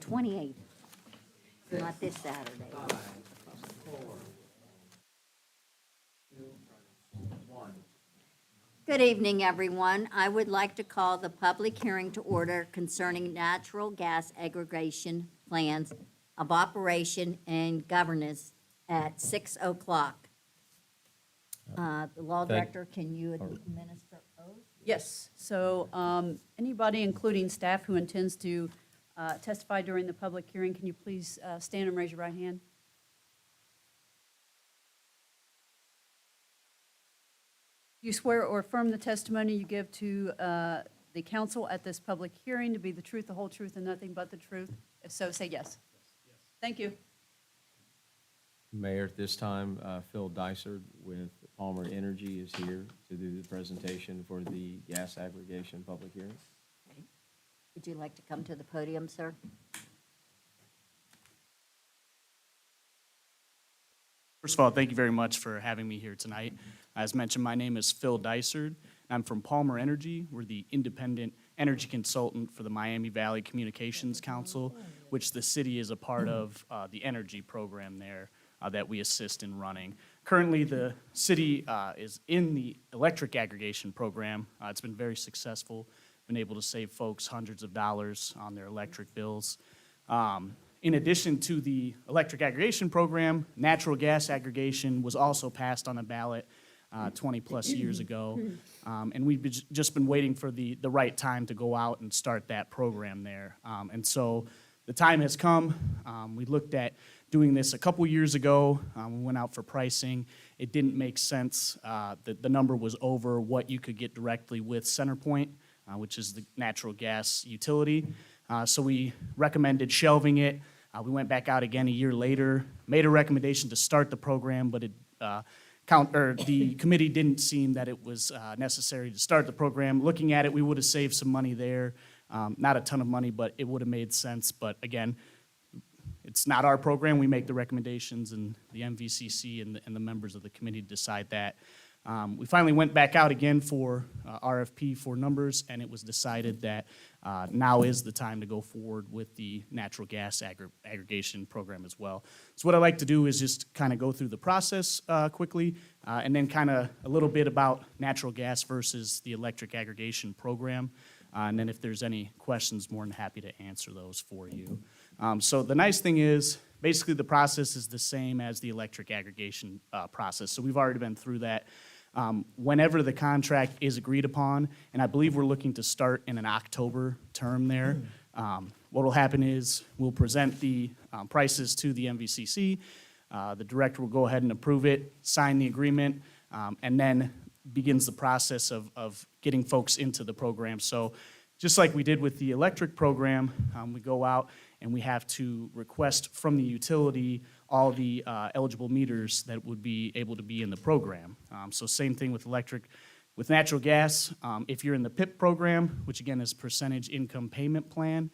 28th, not this Saturday. Good evening, everyone. I would like to call the public hearing to order concerning natural gas aggregation plans of operation and governance at 6 o'clock. The law director, can you administer oath? Yes, so anybody, including staff who intends to testify during the public hearing, can you please stand and raise your right hand? Do you swear or affirm the testimony you give to the council at this public hearing to be the truth, the whole truth, and nothing but the truth? If so, say yes. Thank you. Mayor, at this time, Phil Dysart with Palmer Energy is here to do the presentation for the gas aggregation public hearing. Okay. Would you like to come to the podium, sir? First of all, thank you very much for having me here tonight. As mentioned, my name is Phil Dysart. I'm from Palmer Energy. We're the independent energy consultant for the Miami Valley Communications Council, which the city is a part of the energy program there that we assist in running. Currently, the city is in the electric aggregation program. It's been very successful, been able to save folks hundreds of dollars on their electric bills. In addition to the electric aggregation program, natural gas aggregation was also passed on the ballot 20-plus years ago. And we've just been waiting for the right time to go out and start that program there. And so the time has come. We looked at doing this a couple years ago. We went out for pricing. It didn't make sense. The number was over what you could get directly with CenterPoint, which is the natural gas utility. So we recommended shelving it. We went back out again a year later, made a recommendation to start the program, but the committee didn't seem that it was necessary to start the program. Looking at it, we would have saved some money there. Not a ton of money, but it would have made sense. But again, it's not our program. We make the recommendations, and the MVCC and the members of the committee decide that. We finally went back out again for RFP for numbers, and it was decided that now is the time to go forward with the natural gas aggregation program as well. So what I like to do is just kind of go through the process quickly, and then kind of a little bit about natural gas versus the electric aggregation program. And then if there's any questions, more than happy to answer those for you. So the nice thing is, basically the process is the same as the electric aggregation process. So we've already been through that. Whenever the contract is agreed upon, and I believe we're looking to start in an October term there, what will happen is we'll present the prices to the MVCC. The director will go ahead and approve it, sign the agreement, and then begins the process of getting folks into the program. So just like we did with the electric program, we go out and we have to request from the utility all the eligible meters that would be able to be in the program. So same thing with electric. With natural gas, if you're in the PIP program, which again is Percentage Income Payment Plan,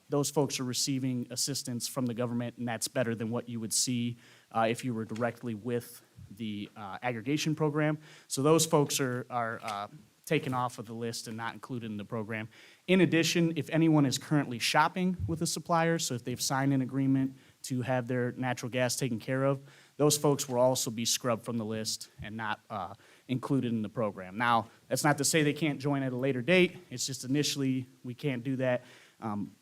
those folks are receiving assistance from the government, and that's better than what you would see if you were directly with the aggregation program. So those folks are taken off of the list and not included in the program. In addition, if anyone is currently shopping with a supplier, so if they've signed an agreement to have their natural gas taken care of, those folks will also be scrubbed from the list and not included in the program. Now, that's not to say they can't join at a later date. It's just initially we can't do that.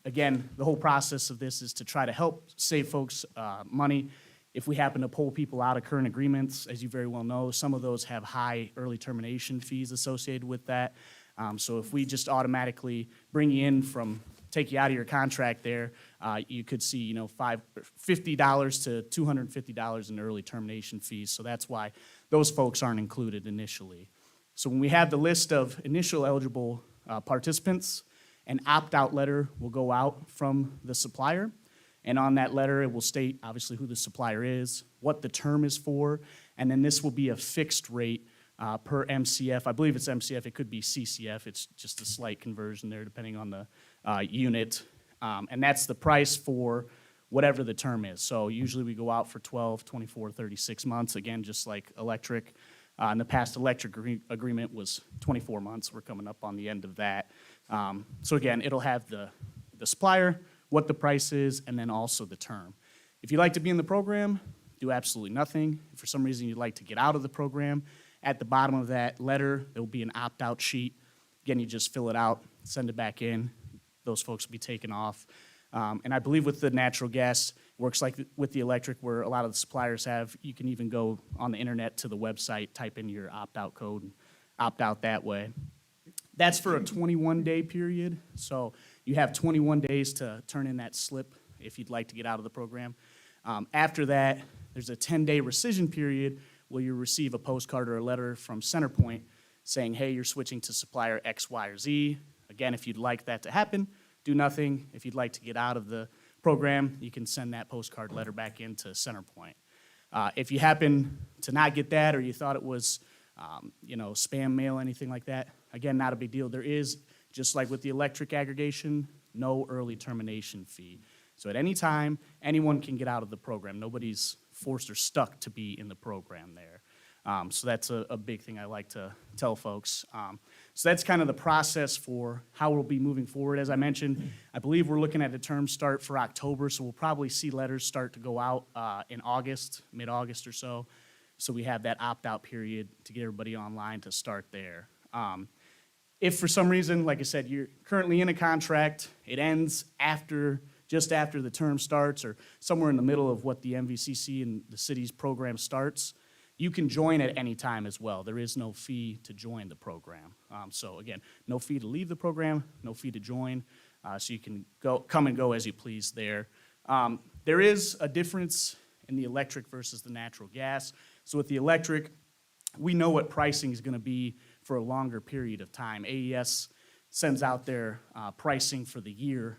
Again, the whole process of this is to try to help save folks money. If we happen to pull people out of current agreements, as you very well know, some of those have high early termination fees associated with that. So if we just automatically bring you in take you out of your contract there, you could see, $50 to $250 in early termination fees. So that's why those folks aren't included initially. So when we have the list of initial eligible participants, an opt-out letter will go out from the supplier. And on that letter, it will state, obviously, who the supplier is, what the term is for, and then this will be a fixed rate per MCF. I believe it's MCF. It could be CCF. It's just a slight conversion there, depending on the unit. And that's the price for whatever the term is. So usually we go out for 12, 24, 36 months. Again, just like electric. In the past, electric agreement was 24 months. We're coming up on the end of that. So again, it'll have the supplier, what the price is, and then also the term. If you'd like to be in the program, do absolutely nothing. If for some reason you'd like to get out of the program, at the bottom of that letter, there will be an opt-out sheet. Again, you just fill it out, send it back in. Those folks will be taken off. And I believe with the natural gas, it works like with the electric, where a lot of the suppliers have, you can even go on the internet to the website, type in your opt-out code, and opt out that way. That's for a 21-day period, so you have 21 days to turn in that slip if you'd like to get out of the program. After that, there's a 10-day rescission period where you receive a postcard or a letter from CenterPoint saying, hey, you're switching to supplier X, Y, or Z. Again, if you'd like that to happen, do nothing. If you'd like to get out of the program, you can send that postcard letter back into CenterPoint. If you happen to not get that, or you thought it was spam mail, anything like that, again, not a big deal. There is, just like with the electric aggregation, no early termination fee. So at any time, anyone can get out of the program. Nobody's forced or stuck to be in the program there. So that's a big thing I like to tell folks. So that's kind of the process for how we'll be moving forward. As I mentioned, I believe we're looking at a term start for October, so we'll probably see letters start to go out in August, mid-August or so. So we have that opt-out period to get everybody online to start there. If for some reason, like I said, you're currently in a contract, it ends just after the term starts, or somewhere in the middle of what the MVCC and the city's program starts, you can join at any time as well. There is no fee to join the program. So again, no fee to leave the program, no fee to join, so you can come and go as you please there. There is a difference in the electric versus the natural gas. So with the electric, we know what pricing is going to be for a longer period of time. AES sends out their pricing for the year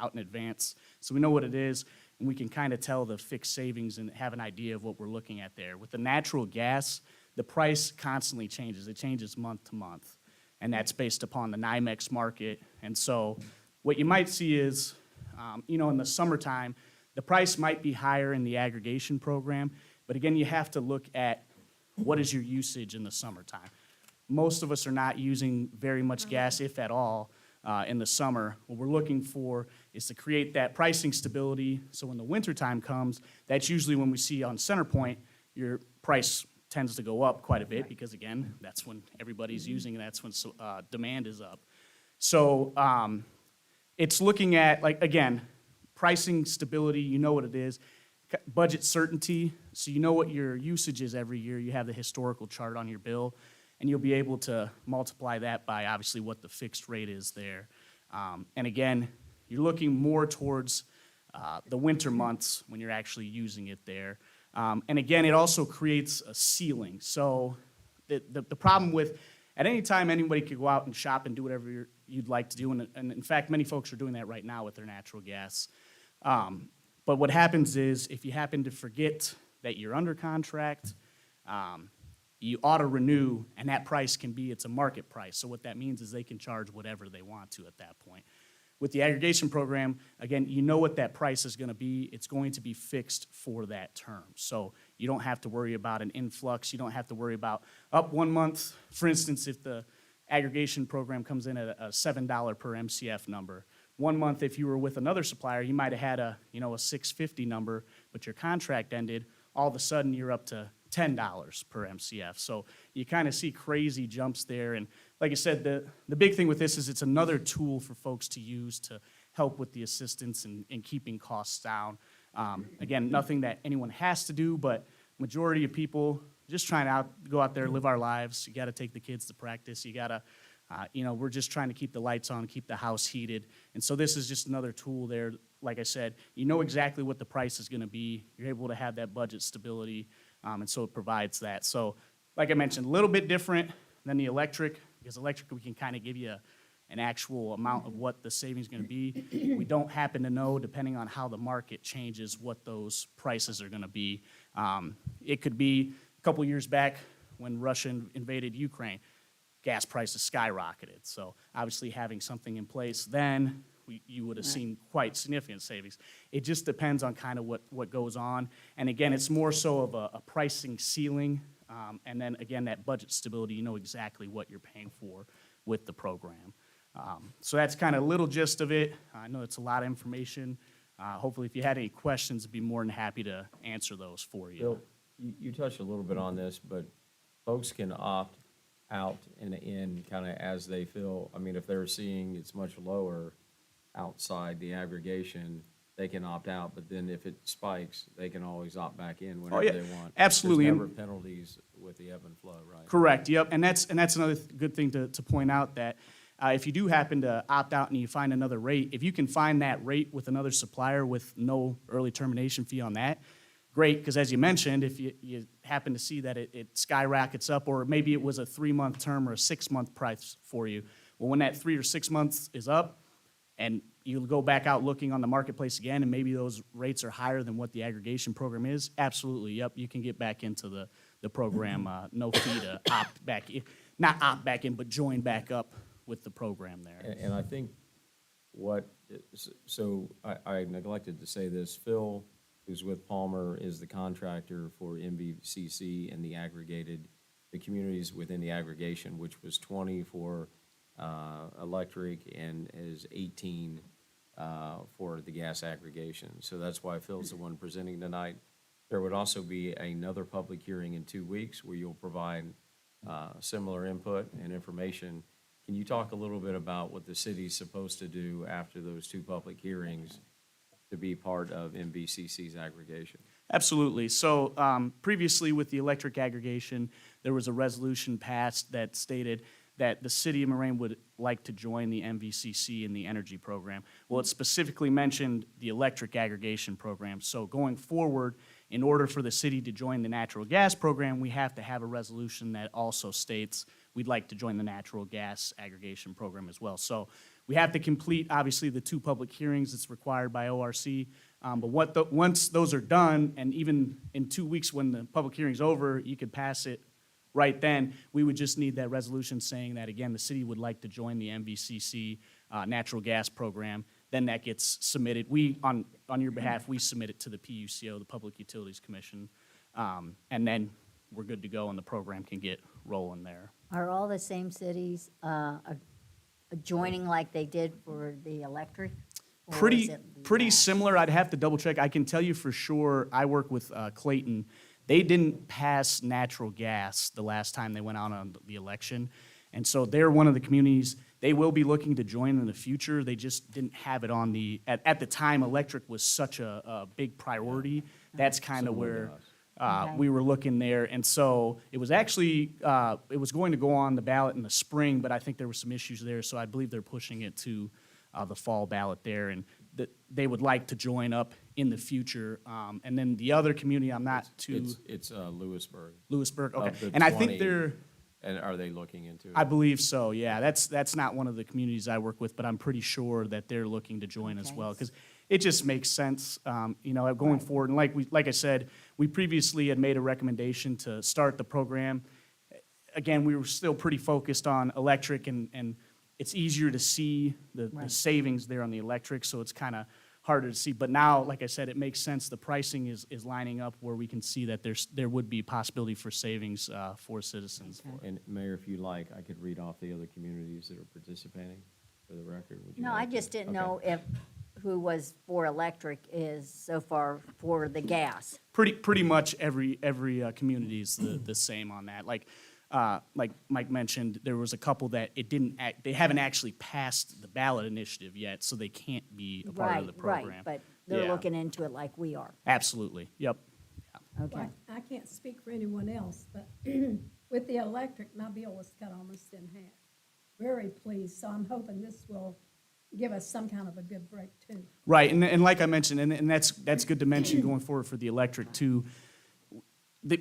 out in advance, so we know what it is, and we can kind of tell the fixed savings and have an idea of what we're looking at there. With the natural gas, the price constantly changes. It changes month to month, and that's based upon the NYMEX market. And so what you might see is, in the summertime, the price might be higher in the aggregation program, but again, you have to look at what is your usage in the summertime. Most of us are not using very much gas, if at all, in the summer. What we're looking for is to create that pricing stability, so when the wintertime comes, that's usually when we see on CenterPoint, your price tends to go up quite a bit, because again, that's when everybody's using, and that's when demand is up. So it's looking at, like, again, pricing stability, you know what it is. Budget certainty, so you know what your usage is every year. You have the historical chart on your bill, and you'll be able to multiply that by obviously what the fixed rate is there. And again, you're looking more towards the winter months when you're actually using it there. And again, it also creates a ceiling. So the problem with, at any time, anybody could go out and shop and do whatever you'd like to do, and in fact, many folks are doing that right now with their natural gas. But what happens is, if you happen to forget that you're under contract, you auto-renew, and that price it's a market price. So what that means is they can charge whatever they want to at that point. With the aggregation program, again, you know what that price is going to be. It's going to be fixed for that term. So you don't have to worry about an influx. You don't have to worry about up 1 month. For instance, if the aggregation program comes in at a $7 per MCF number, 1 month, if you were with another supplier, you might have had a $6.50 number, but your contract ended. All of a sudden, you're up to $10 per MCF. So you kind of see crazy jumps there. And like I said, the big thing with this is it's another tool for folks to use to help with the assistance and keeping costs down. Again, nothing that anyone has to do, but majority of people just trying to go out there, live our lives. You got to take the kids to practice. You got to, we're just trying to keep the lights on, keep the house heated. And so this is just another tool there. Like I said, you know exactly what the price is going to be. You're able to have that budget stability. And so it provides that. So like I mentioned, a little bit different than the electric, because electric, we can kind of give you an actual amount of what the savings is going to be. We don't happen to know, depending on how the market changes, what those prices are going to be. It could be a couple years back when Russia invaded Ukraine, gas prices skyrocketed. So obviously having something in place then, you would have seen quite significant savings. It just depends on kind of what goes on. And again, it's more so of a pricing ceiling. And then again, that budget stability, you know exactly what you're paying for with the program. So that's kind of a little gist of it. I know it's a lot of information. Hopefully, if you had any questions, I'd be more than happy to answer those for you. Bill, you touched a little bit on this, but folks can opt out and in kind of as they feel. I mean, if they're seeing it's much lower outside the aggregation, they can opt out, but then if it spikes, they can always opt back in whenever yeah, they want. absolutely. There's never penalties with the ebb and flow, right? Correct, yep, and that's another good thing to point out, that if you do happen to opt out and you find another rate, if you can find that rate with another supplier with no early termination fee on that, great, because as you mentioned, if you happen to see that it skyrockets up, or maybe it was a 3-month term or a 6-month price for you, well, when that 3 or 6 months is up, and you'll go back out looking on the marketplace again, and maybe those rates are higher than what the aggregation program is, absolutely, yep, you can get back into the program, no fee to opt back in, not opt back in, but join back up with the program there. And I think so I neglected to say this, Phil, who's with Palmer, is the contractor for MVCC and the communities within the aggregation, which was 20 for electric and is 18 for the gas aggregation. So that's why Phil's the one presenting tonight. There would also be another public hearing in 2 weeks where you'll provide similar input and information. Can you talk a little bit about what the city's supposed to do after those 2 public hearings to be part of MVCC's aggregation? Absolutely. So previously with the electric aggregation, there was a resolution passed that stated that the city of Moraine would like to join the MVCC in the energy program. Well, it specifically mentioned the electric aggregation program. So going forward, in order for the city to join the natural gas program, we have to have a resolution that also states we'd like to join the natural gas aggregation program as well. So we have to complete, obviously, the 2 public hearings that's required by ORC. But once those are done, and even in 2 weeks when the public hearing's over, you could pass it right then, we would just need that resolution saying that, again, the city would like to join the MVCC natural gas program. Then that gets submitted. On your behalf, we submit it to the PUCO, the Public Utilities Commission, and then we're good to go and the program can get rolling there. Are all the same cities joining like they did for the electric? Or is Pretty it pretty less? similar. I'd have to double check. I can tell you for sure, I work with Clayton. They didn't pass natural gas the last time they went out on the election. And so they're one of the communities, they will be looking to join in the future. They just didn't have it on at the time, electric was such a big priority. That's kind of Similar to where us. Okay. we were looking there. And so it was actually, it was going to go on the ballot in the spring, but I think there were some issues there. So I believe they're pushing it to the fall ballot there. And they would like to join up in the future. And then the other community, I'm not too, It's Lewisburg. Lewisburg, okay. Of the And I think 20, they're, And are they looking into it? I believe so, yeah. That's not one of the communities I work with, but I'm pretty sure that they're looking to join as Okay. well. Because it just makes sense, going forward. And like I said, we previously had made a recommendation to start the program. Again, we were still pretty focused on electric, and it's easier to see the Right. savings there on the electric, so it's kind of harder to see. But now, like I said, it makes sense. The pricing is lining up where we can see that there would be possibility for savings for citizens. And Mayor, if you like, I could read off the other communities that are participating for the record. Would you No, I like to? just didn't Okay. know if who was for electric is so far for the gas. Pretty much every community is the same on that. Like Mike mentioned, there was a couple that they haven't actually passed the ballot initiative yet, so they can't be a part of the program. Right, but they're Yeah. looking into it like we are. Absolutely, yep. Okay. Well, I can't speak for anyone else, but with the electric, my bill was cut almost in half. Very pleased, so I'm hoping this will give us some kind of a good break too. Right, and like I mentioned, and that's good to mention going forward for the electric too.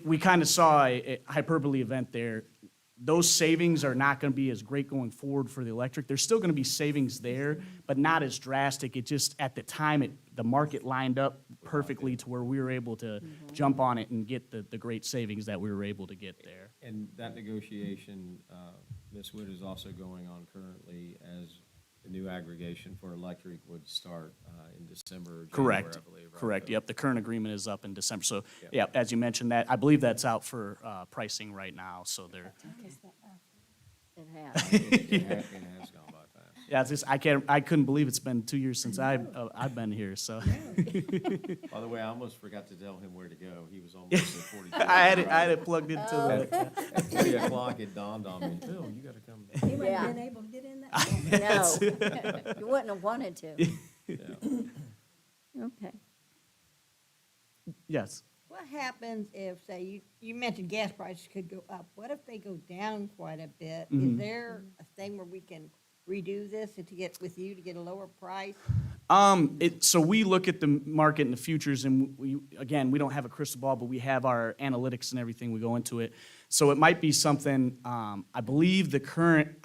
We kind of saw a hyperbole event there. Those savings are not going to be as great going forward for the electric. There's still going to be savings there, but not as drastic. It just, at the time, the market lined up perfectly to where we were able to jump on it and get the great savings that we were able to get there. And that negotiation, Ms. Wood, is also going on currently as the new aggregation for electric would start in December or January, Correct, I believe, right? correct, yep. The current agreement is up in December. So, Yep. yeah, as you mentioned, that, I believe that's out for pricing right now, so they're, It has. It has gone by fast. Yeah, it's just, I couldn't believe it's been 2 years since I've been here, so. By the way, I almost forgot to tell him where to go. He was almost at 42. I had it plugged into the, At 3 o'clock, it dawned on me, Phil, you gotta come. He wouldn't Yeah. have been able to get in that. No, you wouldn't have wanted to. Yeah. Okay. yes. What happens if, say, you mentioned gas prices could go up. What if they go down quite a bit? Mm-hmm. Is there a thing where we can redo this and to get with you to get a lower price? So we look at the market and the futures, and again, we don't have a crystal ball, but we have our analytics and everything, we go into it. So it might be something, I believe the current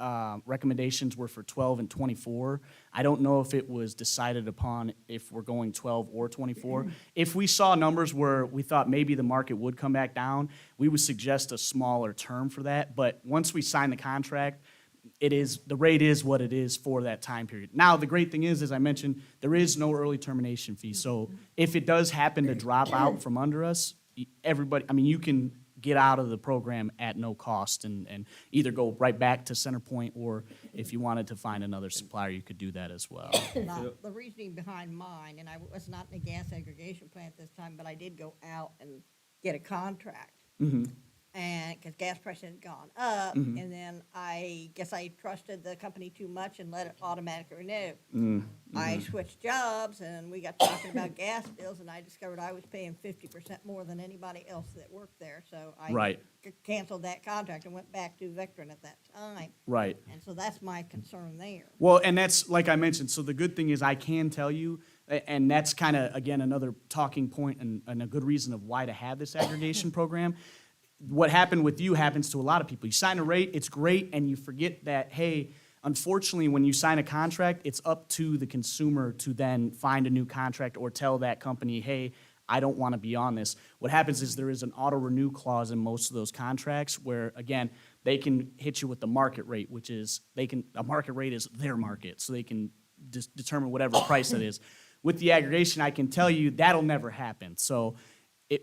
recommendations were for 12 and 24. I don't know if it was decided upon if we're going 12 or 24. If we saw numbers where we thought maybe the market would come back down, we would suggest a smaller term for that. But once we sign the contract, the rate is what it is for that time period. Now, the great thing is, as I mentioned, there is no early termination fee. So if it does happen to drop out from under us, everybody, I mean, you can get out of the program at no cost and either go right back to CenterPoint, or if you wanted to find another supplier, you could do that as well. Now, the reasoning behind mine, and I was not in a gas aggregation plant this time, but I did go out and get a contract. And, because gas prices had gone up, and then I guess I trusted the company too much and let it automatically renew. I switched jobs, and we got talking about gas bills, and I discovered I was paying 50% more than anybody else that worked there, so I Right. canceled that contract and went back to Vectren at that time. Right. And so that's my concern there. Well, and that's, like I mentioned, so the good thing is I can tell you, and that's kind of, again, another talking point and a good reason of why to have this aggregation program. What happened with you happens to a lot of people. You sign a rate, it's great, and you forget that, hey, unfortunately, when you sign a contract, it's up to the consumer to then find a new contract or tell that company, hey, I don't want to be on this. What happens is there is an auto-renew clause in most of those contracts where, again, they can hit you with the market rate, which is, a market rate is their market, so they can determine whatever price it is. With the aggregation, I can tell you that'll never happen. So,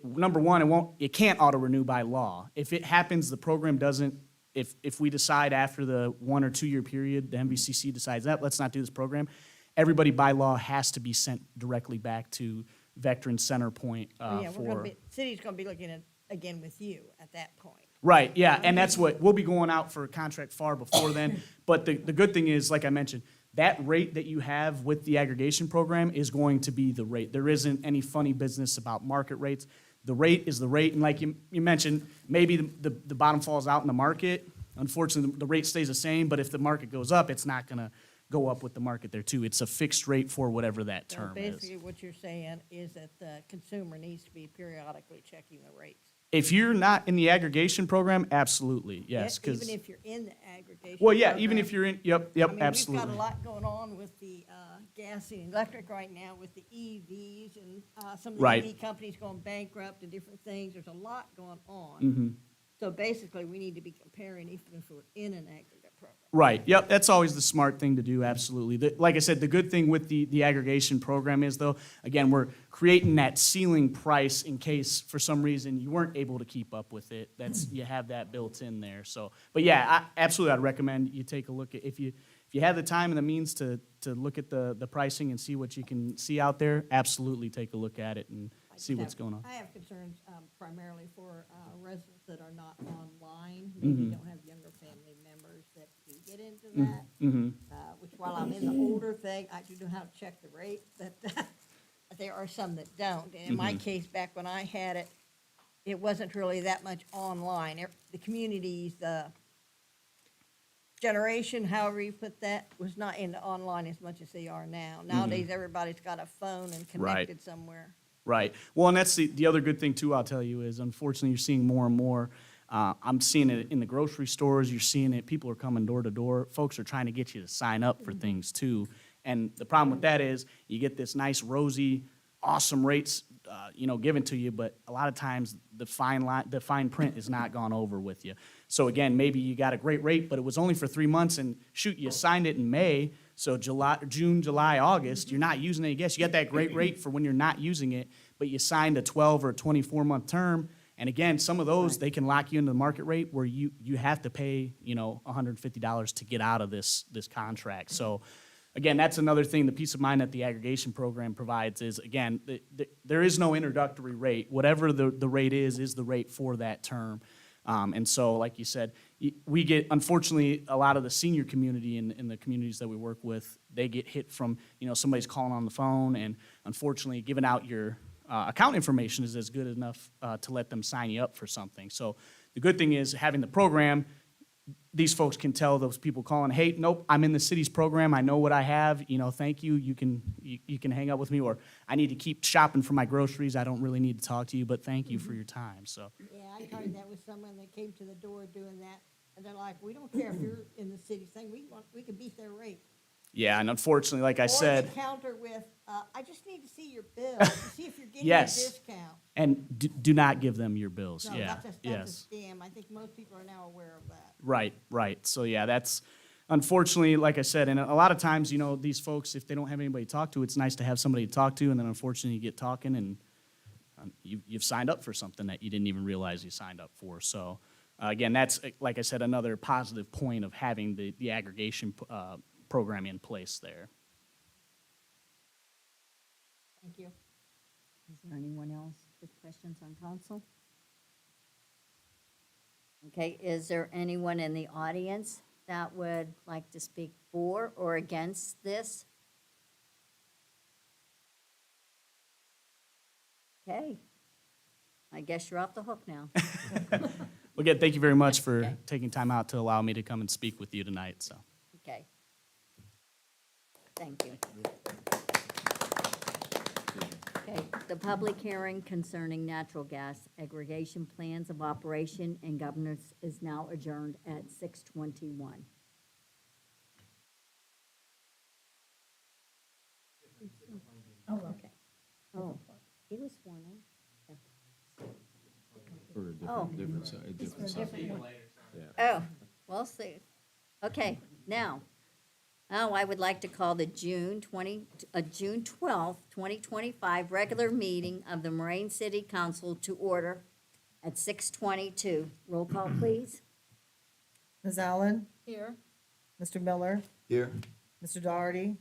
number one, it can't auto-renew by law. If it happens, the program doesn't, if we decide after the 1 or 2 year period, the MVCC decides that, let's not do this program, everybody by law has to be sent directly back to Vectren CenterPoint Yeah, for. city's gonna be looking at, again with you at that point. Right, yeah, and that's what, we'll be going out for a contract far before then. But the good thing is, like I mentioned, that rate that you have with the aggregation program is going to be the rate. There isn't any funny business about market rates. The rate is the rate, and like you mentioned, maybe the bottom falls out in the market. Unfortunately, the rate stays the same, but if the market goes up, it's not gonna go up with the market there too. It's a fixed rate for whatever that So term is. basically, what you're saying is that the consumer needs to be periodically checking the rates. If you're not in the aggregation program, absolutely, yes, because, Even if you're in the aggregation. well, yeah, even program. if you're in, yep, I mean, absolutely. we've got a lot going on with the gas and electric right now with the EVs and some of the Right. EV companies going bankrupt and different things. There's a lot going on. Mm-hmm. So basically, we need to be comparing even if we're in an aggregate program. Right, yep, that's always the smart thing to do, absolutely. Like I said, the good thing with the aggregation program is, though, again, we're creating that ceiling price in case, for some reason, you weren't able to keep up with it. You have that built in there, so. But yeah, absolutely, I'd recommend you take a look at, if you have the time and the means to look at the pricing and see what you can see out there, absolutely take a look at it and I see just what's have- going on. I have concerns primarily for residents that are not online, Mm-hmm. maybe don't have younger family members that do get into that. Mm-hmm. Which while I'm in the older thing, I do know how to check the rate, but there are some that don't. And in my Mm-hmm. case, back when I had it, it wasn't really that much online. The communities, the generation, however you put that, was not into online as much as they are now. Nowadays, everybody's got a phone and Mm-hmm. Right. connected somewhere. Right. Well, and that's the other good thing, too, I'll tell you, is unfortunately, you're seeing more and more. I'm seeing it in the grocery stores. You're seeing it. People are coming door to door. Folks are trying to get you to sign up for things, too. And the problem with that is you get this nice, rosy, awesome rates, given to you, but a lot of times the fine print is not gone over with you. So again, maybe you got a great rate, but it was only for 3 months, and shoot, you signed it in May, so June, July, August, you're not using any gas. You got that great rate for when you're not using it, but you signed a 12 or 24-month term, And again, some of those, they can lock you into the market rate where you have to pay, $150 to get out of this contract. So again, that's another thing, the peace of mind that the aggregation program provides is, again, there is no introductory rate. Whatever the rate is the rate for that term. And so, like you said, we get, unfortunately, a lot of the senior community in the communities that we work with, they get hit from, somebody's calling on the phone, and unfortunately, giving out your account information is as good enough to let them sign you up for something. So the good thing is having the program, these folks can tell those people calling, hey, nope, I'm in the city's program, I know what I have, thank you, you can hang up with me, or I need to keep shopping for my groceries, I don't really need to talk to you, but thank you for your time, so. Yeah, I tried that with someone that came to the door doing that, and they're like, we don't care if you're in the city thing, we can beat their rate. Yeah, and unfortunately, like I Or said, they counter with, I just need to see your bill, to see if you're getting a Yes. discount. and do not give them your bills, No, yeah, that's yes. a scam. I think most people are now aware of that. Right. So yeah, that's unfortunately, like I said, and a lot of times, these folks, if they don't have anybody to talk to, it's nice to have somebody to talk to, and then unfortunately you get talking and you've signed up for something that you didn't even realize you signed up for. So again, that's, like I said, another positive point of having the aggregation program in place there. Thank you. Is there anyone else with questions on council? Okay, is there anyone in the audience that would like to speak for or against this? Okay, I guess you're off the hook now. Well, again, thank you very much for Okay. taking time out to allow me to come and speak with you tonight, so. Okay. Thank you. Okay, the public hearing concerning natural gas aggregation plans of operation and governance is now adjourned at 6:21. Oh, okay. Oh, he was sworn in. For a Oh. different subject. Oh, we'll see. Okay, now, I would like to call the June 12th, 2025 regular meeting of the Moraine City Council to order at 6:22. Roll call, please. Ms. Allen? Here. Mr. Miller? Here. Mr. Doherty?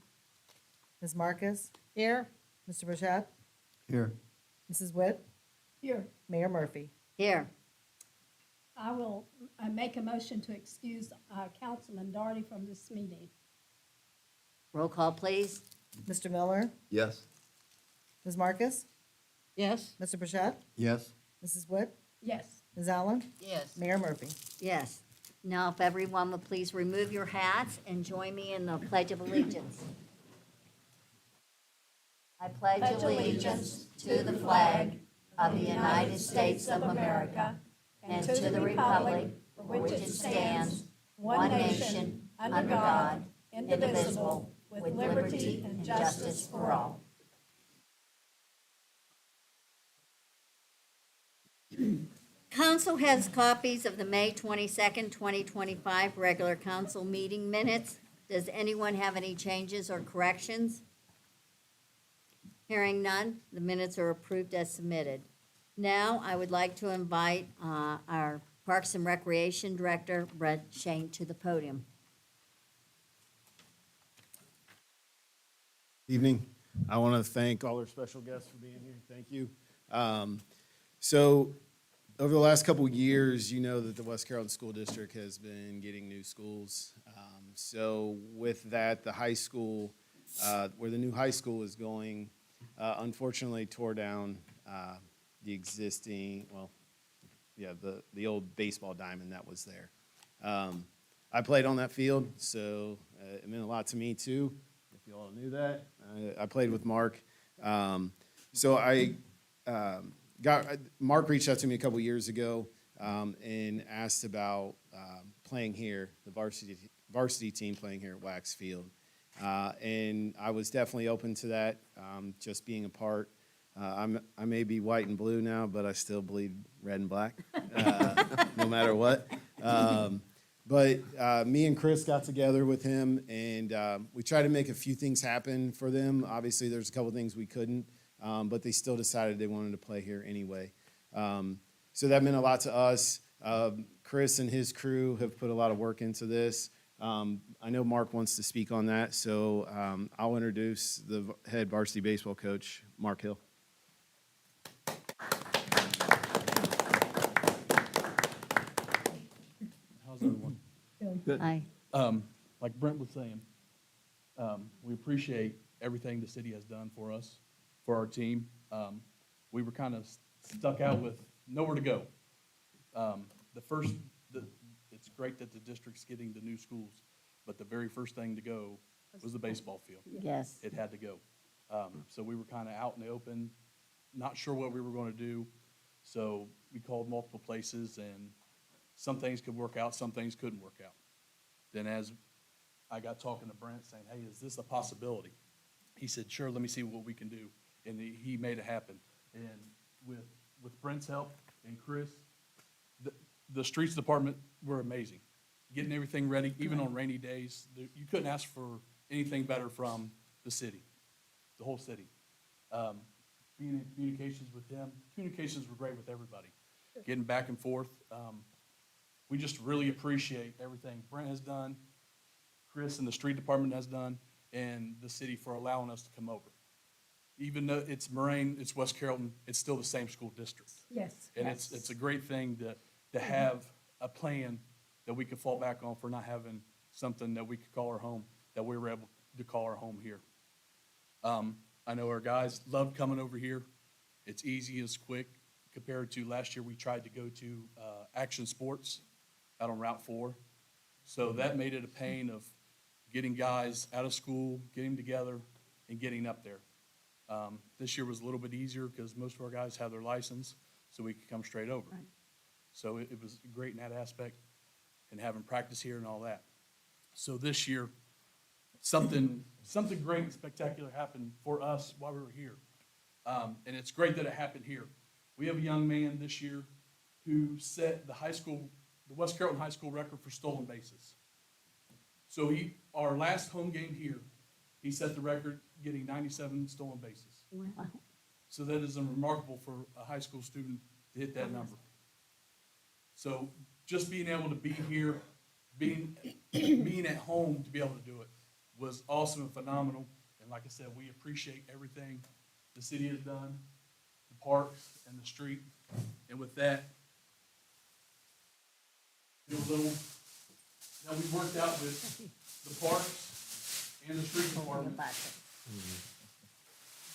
Ms. Marcus? Here. Mr. Burchett? Here. Mrs. Witt? Here, Mayor Murphy? Here. I will make a motion to excuse Councilman Doherty from this meeting. Roll call, please. Mr. Miller? Yes. Ms. Marcus? Yes. Mr. Burchett? Yes. Mrs. Witt? Yes. Ms. Allen? Yes. Mayor Murphy? Yes. Now, if everyone would please remove your hats and join me in the Pledge of Allegiance. I pledge allegiance to the flag of the United States of America and to the republic for which it stands, one nation, under God, indivisible, with liberty and justice for all. Council has copies of the May 22nd, 2025 regular council meeting minutes. Does anyone have any changes or corrections? Hearing none, the minutes are approved as submitted. Now, I would like to invite our Parks and Recreation Director, Brett Shane, to the podium. Evening. I want to thank all our special guests for being here. Thank you. So over the last couple of years, you know that the West Carrollton School District has been getting new schools. So with that, the high school, where the new high school is going, unfortunately tore down the existing, the old baseball diamond that was there. I played on that field, so it meant a lot to me too. If you all knew that, I played with Mark. Mark reached out to me a couple years ago and asked about playing here, the varsity team playing here at Wax Field. And I was definitely open to that, just being a part. I may be white and blue now, but I still bleed red and black, no matter what. But me and Chris got together with him, and we tried to make a few things happen for them. Obviously, there's a couple things we couldn't, but they still decided they wanted to play here anyway. So that meant a lot to us. Chris and his crew have put a lot of work into this. I know Mark wants to speak on that, so I'll introduce the head varsity baseball coach, Mark Hill. How's everyone? Aye. Like Brent was saying, we appreciate everything the city has done for us, for our team. We were kind of stuck out with nowhere to go. It's great that the district's getting the new schools, but the very first thing to go was the baseball field. Yes. It had to go. So we were kind of out in the open, not sure what we were going to do. So we called multiple places, and some things could work out, some things couldn't work out. Then as I got talking to Brent saying, hey, is this a possibility? He said, sure, let me see what we can do. And he made it happen. And with Brent's help and Chris, the streets department were amazing. Getting everything ready, even on rainy days. You couldn't ask for anything better from the city, the whole city. Being in communications with them, communications were great with everybody. Getting back and forth. We just really appreciate everything Brent has done, Chris and the street department has done, and the city for allowing us to come over. Even though it's Moraine, it's West Carrollton, it's still the same school district. Yes. And it's a great thing to have a plan that we could fall back on for not having something that we could call our home, that we were able to call our home here. I know our guys loved coming over here. It's easy, it's quick, compared to last year we tried to go to Action Sports out on Route 4. So that made it a pain of getting guys out of school, getting together, and getting up there. This year was a little bit easier because most of our guys have their license, so we could come straight over. Right. So it was great in that aspect, and having practice here and all that. So this year, something great and spectacular happened for us while we were here. And it's great that it happened here. We have a young man this year who set the West Carrollton High School record for stolen bases. So our last home game here, he set the record getting 97 stolen bases. Wow. So that is remarkable for a high school student to hit that number. So just being able to be here, being at home to be able to do it was awesome and phenomenal. And like I said, we appreciate everything the city has done, the parks and the street. And with that, a little that we worked out with the parks and the street department.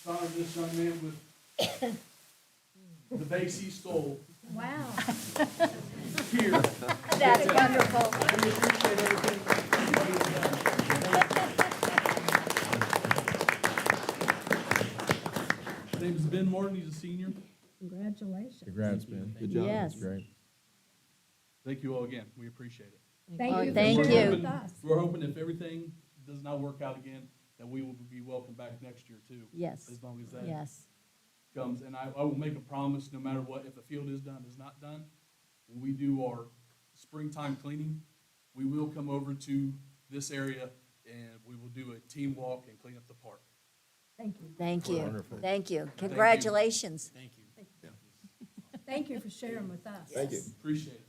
Honor this young man with the base he stole Wow. here. That's wonderful. We appreciate everything. His name is Ben Morton, he's a senior. Congratulations. Congrats, Ben. Good job. Yes. Great. Thank you all again, we appreciate it. Thank Oh, you for thank sharing you. with us. We're hoping if everything does not work out again, that we will be welcome back next year too. Yes. As long as that Yes. comes, and I will make a promise, no matter what, if the field is done, is not done, when we do our springtime cleaning, we will come over to this area and we will do a team walk and clean up the park. Thank you. Thank you. Wonderful. Thank you. Congratulations. Thank you. Thank you for sharing with us. Thank you. Appreciate it.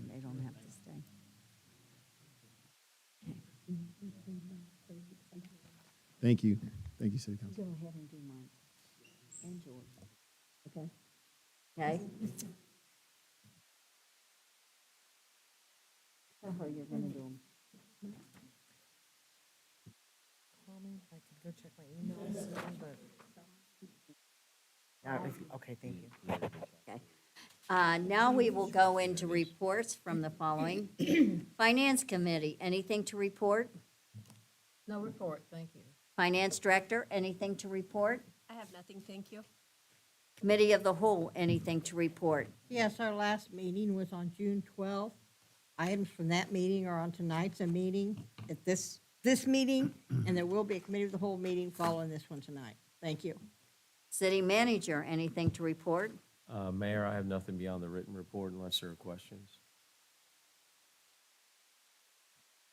They don't have to stay. Thank you. Thank you, City Council. Go ahead and do mine and yours. Okay? Okay? Tell her you're gonna do them. Call me, I could go check my emails soon, but. Okay, thank you. Okay. Now we will go into reports from the following. Finance Committee, anything to report? No report, thank you. Finance Director, anything to report? I have nothing, thank you. Committee of the Whole, anything to report? Yes, our last meeting was on June 12th. Items from that meeting are on tonight's meeting, at this meeting, and there will be a committee of the whole meeting following this one tonight. Thank you. City Manager, anything to report? Mayor, I have nothing beyond the written report unless there are questions.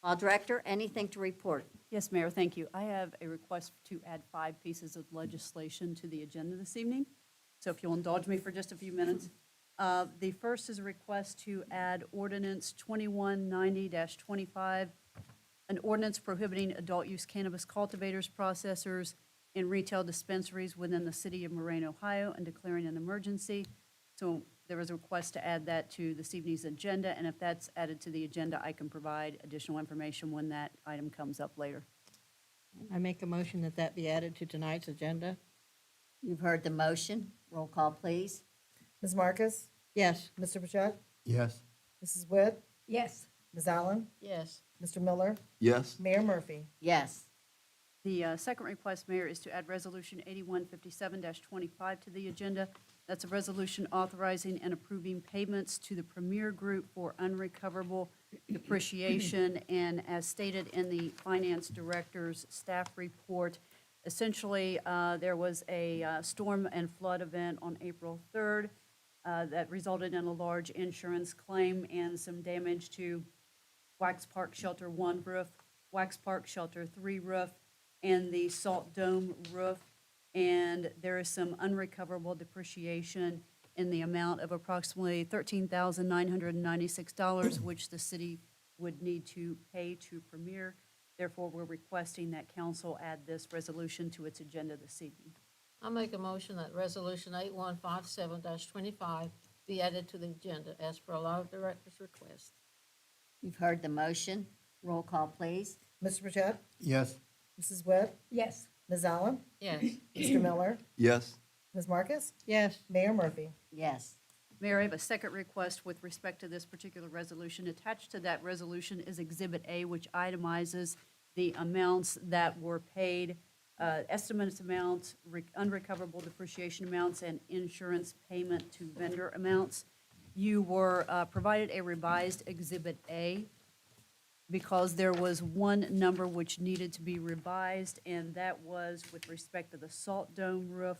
Law Director, anything to report? Yes, Mayor, thank you. I have a request to add 5 pieces of legislation to the agenda this evening. So if you'll indulge me for just a few minutes. The first is a request to add ordinance 2190-25, an ordinance prohibiting adult-use cannabis cultivators, processors, and retail dispensaries within the city of Moraine, Ohio, and declaring an emergency. So there was a request to add that to this evening's agenda, and if that's added to the agenda, I can provide additional information when that item comes up later. I make a motion that that be added to tonight's agenda. You've heard the motion. Roll call, please. Ms. Marcus? Yes. Mr. Burchett? Yes. Mrs. Witt? Yes, Ms. Allen? Yes. Mr. Miller? Yes. Mayor Murphy? Yes. The second request, Mayor, is to add Resolution 8157-25 to the agenda. That's a resolution authorizing and approving payments to the Premier Group for unrecoverable depreciation. And as stated in the Finance Director's staff report, essentially, there was a storm and flood event on April 3rd that resulted in a large insurance claim and some damage to Wax Park Shelter 1 roof, Wax Park Shelter 3 roof, and the Salt Dome roof. And there is some unrecoverable depreciation in the amount of approximately $13,996, which the city would need to pay to Premier. Therefore, we're requesting that council add this resolution to its agenda this evening. I make a motion that resolution 8157-25 be added to the agenda as per law director's request. You've heard the motion. Roll call, please. Mr. Burchett? Yes. Mrs. Witt? yes, Ms. Allen? Yes. Mr. Miller? Yes. Ms. Marcus? Yes. Mayor Murphy? Yes. Mayor, I have a second request with respect to this particular resolution. Attached to that resolution is Exhibit A, which itemizes the amounts that were paid, estimated amounts, unrecoverable depreciation amounts, and insurance payment to vendor amounts. You were provided a revised Exhibit A because there was one number which needed to be revised, and that was with respect to the Salt Dome roof,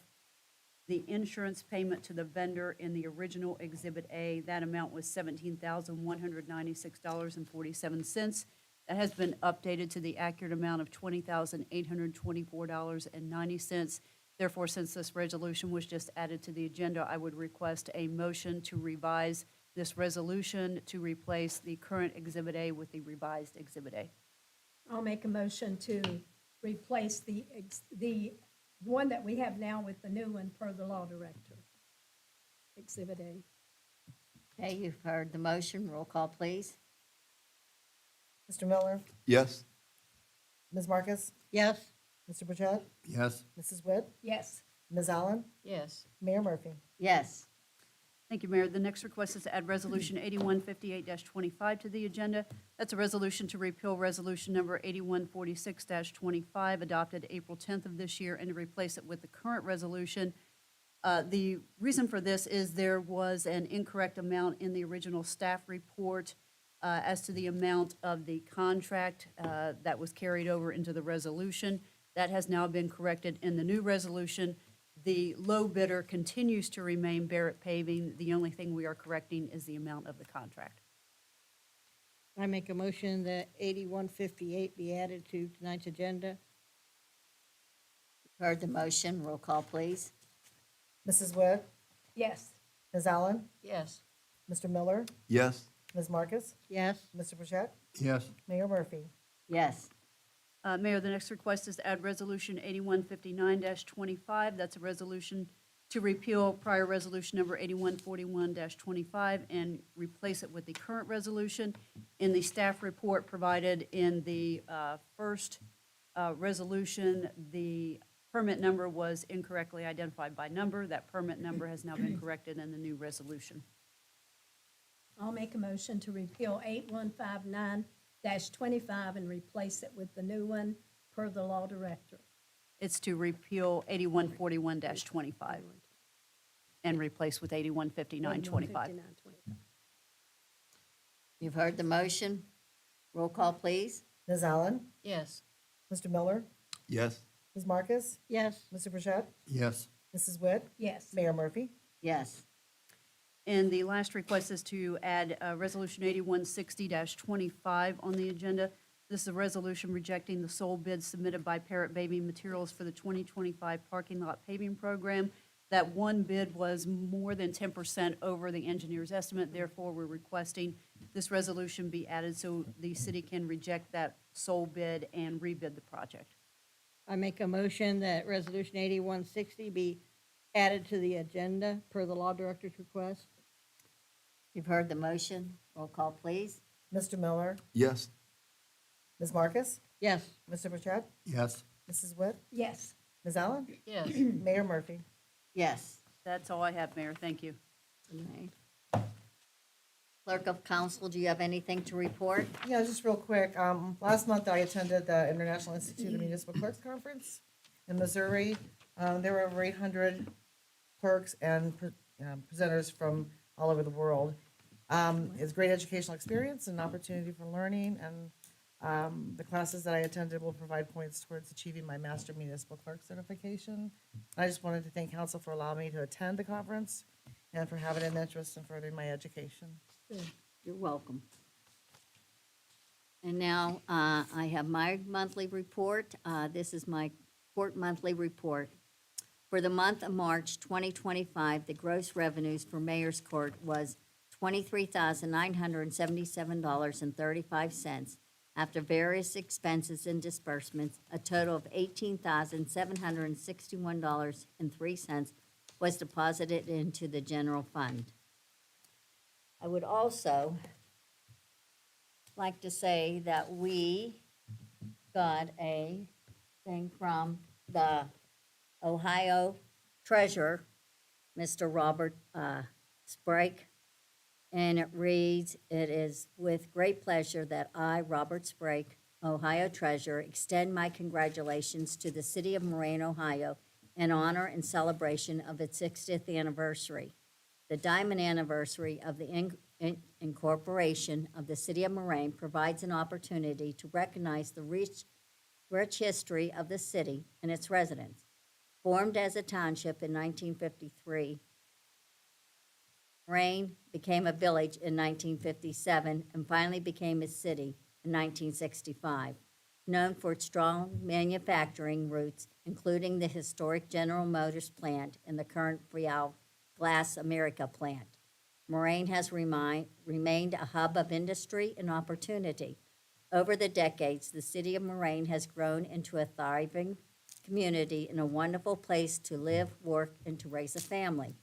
the insurance payment to the vendor in the original Exhibit A. That amount was $17,196.47. That has been updated to the accurate amount of $20,824.90. Therefore, since this resolution was just added to the agenda, I would request a motion to revise this resolution to replace the current Exhibit A with the revised Exhibit A. I'll make a motion to replace the one that we have now with the new one per the law director. Exhibit A. Okay, you've heard the motion. Roll call, please. Mr. Miller? Yes. Ms. Marcus? Yes. Mr. Burchett? Yes. Mrs. Witt? Yes, Ms. Allen? Yes. Mayor Murphy? Yes. Thank you, Mayor. The next request is to add Resolution 8158-25 to the agenda. That's a resolution to repeal Resolution Number 8146-25, adopted April 10th of this year, and to replace it with the current resolution. The reason for this is there was an incorrect amount in the original staff report as to the amount of the contract that was carried over into the resolution. That has now been corrected in the new resolution. The low bidder continues to remain Barrett Paving. The only thing we are correcting is the amount of the contract. I make a motion that 8158 be added to tonight's agenda. Heard the motion. Roll call, please. Mrs. Witt? yes, Ms. Allen? Yes. Mr. Miller? Yes. Ms. Marcus? Yes. Mr. Burchett? Yes. Mayor Murphy? Yes. Mayor, the next request is to add Resolution 8159-25. That's a resolution to repeal prior resolution number 8141-25 and replace it with the current resolution. In the staff report provided in the first resolution, the permit number was incorrectly identified by number. That permit number has now been corrected in the new resolution. I'll make a motion to repeal 8159-25 and replace it with the new one per the law director. It's to repeal 8141-25 and replace with 8159-25. 8159-25. You've heard the motion. Roll call, please. Ms. Allen? Yes. Mr. Miller? Yes. Ms. Marcus? Yes. Mr. Burchett? Yes. Mrs. Witt? Yes, Mayor Murphy? Yes. And the last request is to add Resolution 8160-25 on the agenda. This is a resolution rejecting the sole bid submitted by Parrot Baby Materials for the 2025 parking lot paving program. That one bid was more than 10% over the engineer's estimate. Therefore, we're requesting this resolution be added so the city can reject that sole bid and rebid the project. I make a motion that Resolution 8160 be added to the agenda per the law director's request. You've heard the motion. Roll call, please. Mr. Miller, Yes. Ms. Marcus, Yes. Mr. Burchett, Yes. Mrs. Witt, Yes, Ms. Allen, Yes. Mayor Murphy. Yes. That's all I have, Mayor. Thank you. Okay. Clerk of Council, do you have anything to report? Yeah, just real quick, last month I attended the International Institute of Municipal Clerks Conference in Missouri. There were over 800 clerks and presenters from all over the world. It's a great educational experience and opportunity for learning, and the classes that I attended will provide points towards achieving my Master Municipal Clerk certification. I just wanted to thank council for allowing me to attend the conference and for having an interest in furthering my education. You're welcome. And now, I have my monthly report. This is my court monthly report. For the month of March 2025, the gross revenues for Mayor's Court was $23,977.35. After various expenses and disbursements, a total of $18,761.03 was deposited into the general fund. I would also like to say that we got a thing from the Ohio Treasurer, Mr. Robert Sprague, and it reads, "It is with great pleasure that I, Robert Sprague, Ohio Treasurer, extend my congratulations to the city of Moraine, Ohio, in honor and celebration of its 60th anniversary. The diamond anniversary of the incorporation of the city of Moraine provides an opportunity to recognize the rich history of the city and its residents. Formed as a township in 1953, Moraine became a village in 1957 and finally became a city in 1965. Known for its strong manufacturing roots, including the historic General Motors plant and the current Frial Glass America plant, Moraine has remained a hub of industry and opportunity. Over the decades, the city of Moraine has grown into a thriving community and a wonderful place to live, work, and to raise a family.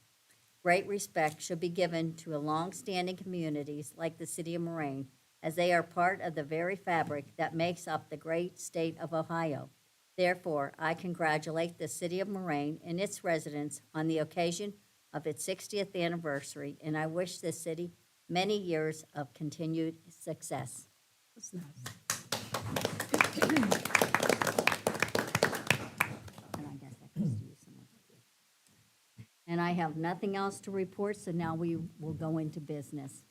Great respect should be given to long-standing communities like the city of Moraine, as they are part of the very fabric that makes up the great state of Ohio. Therefore, I congratulate the city of Moraine and its residents on the occasion of its 60th anniversary, and I wish the city many years of continued success." that's nice. And I guess that goes to you somewhere. And I have nothing else to report, so now we will go into business.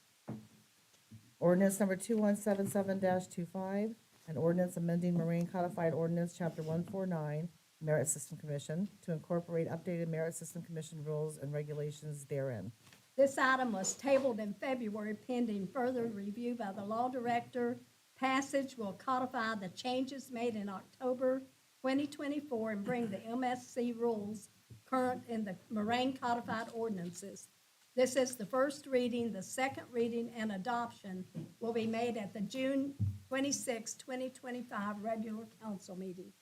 Ordinance number 2177-25, an ordinance amending Marine Codified Ordinance, Chapter 149, Merit System Commission, to incorporate updated Merit System Commission rules and regulations therein. This item was tabled in February pending further review by the law director. Passage will codify the changes made in October 2024 and bring the MSC rules current in the Moraine Codified Ordinances. This is the first reading. The second reading and adoption will be made at the June 26, 2025 regular council meeting.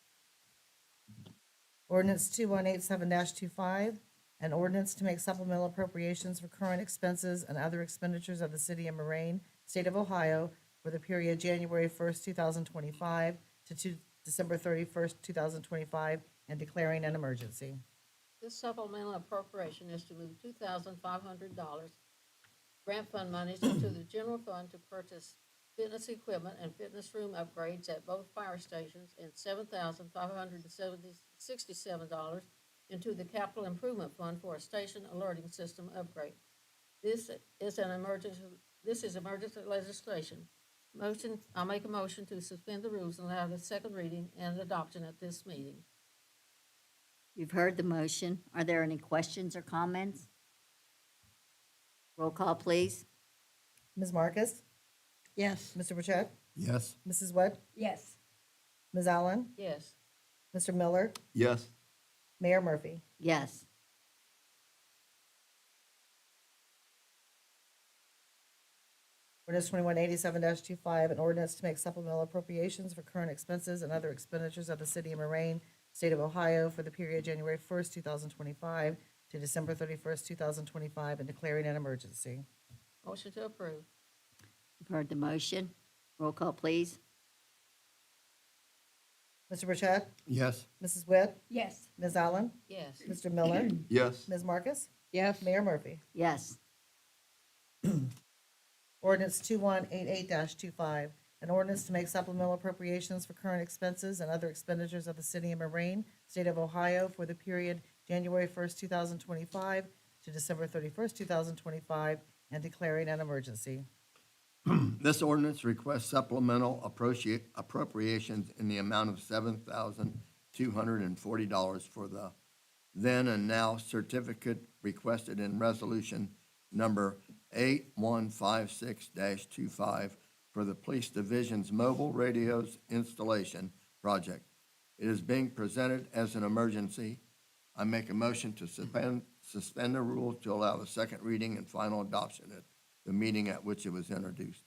Ordinance 2187-25, an ordinance to make supplemental appropriations for current expenses and other expenditures of the city of Moraine, state of Ohio, for the period January 1st, 2025 to December 31st, 2025, and declaring an emergency. This supplemental appropriation is to move $2,500 grant fund monies into the general fund to purchase fitness equipment and fitness room upgrades at both fire stations, and $7,567 into the capital improvement fund for a station alerting system upgrade. This is emergency legislation. I'll make a motion to suspend the rules and allow the second reading and adoption at this meeting. You've heard the motion. Are there any questions or comments? Roll call, please. Ms. Marcus? Yes. Mr. Burchett? Yes. Mrs. Witt, Yes. Ms. Allen, Yes. Mr. Miller, Yes. Mayor Murphy. Yes. Ordinance 2187-25, an ordinance to make supplemental appropriations for current expenses and other expenditures of the city of Moraine, state of Ohio, for the period January 1st, 2025 to December 31st, 2025, and declaring an emergency. Motion to approve. You've heard the motion. Roll call, please. Mr. Burchett? Yes. Mrs. Witt? Yes. Ms. Allen? Yes. Mr. Miller? Yes. Ms. Marcus? Yes. Mayor Murphy? Yes. Ordinance 2188-25, an ordinance to make supplemental appropriations for current expenses and other expenditures of the city of Moraine, state of Ohio, for the period January 1st, 2025 to December 31st, 2025, and declaring an emergency. This ordinance requests supplemental appropriations in the amount of $7,240 for the then and now certificate requested in resolution number 8156-25 for the police division's mobile radios installation project. It is being presented as an emergency. I make a motion to suspend the rules to allow the second reading and final adoption at the meeting at which it was introduced.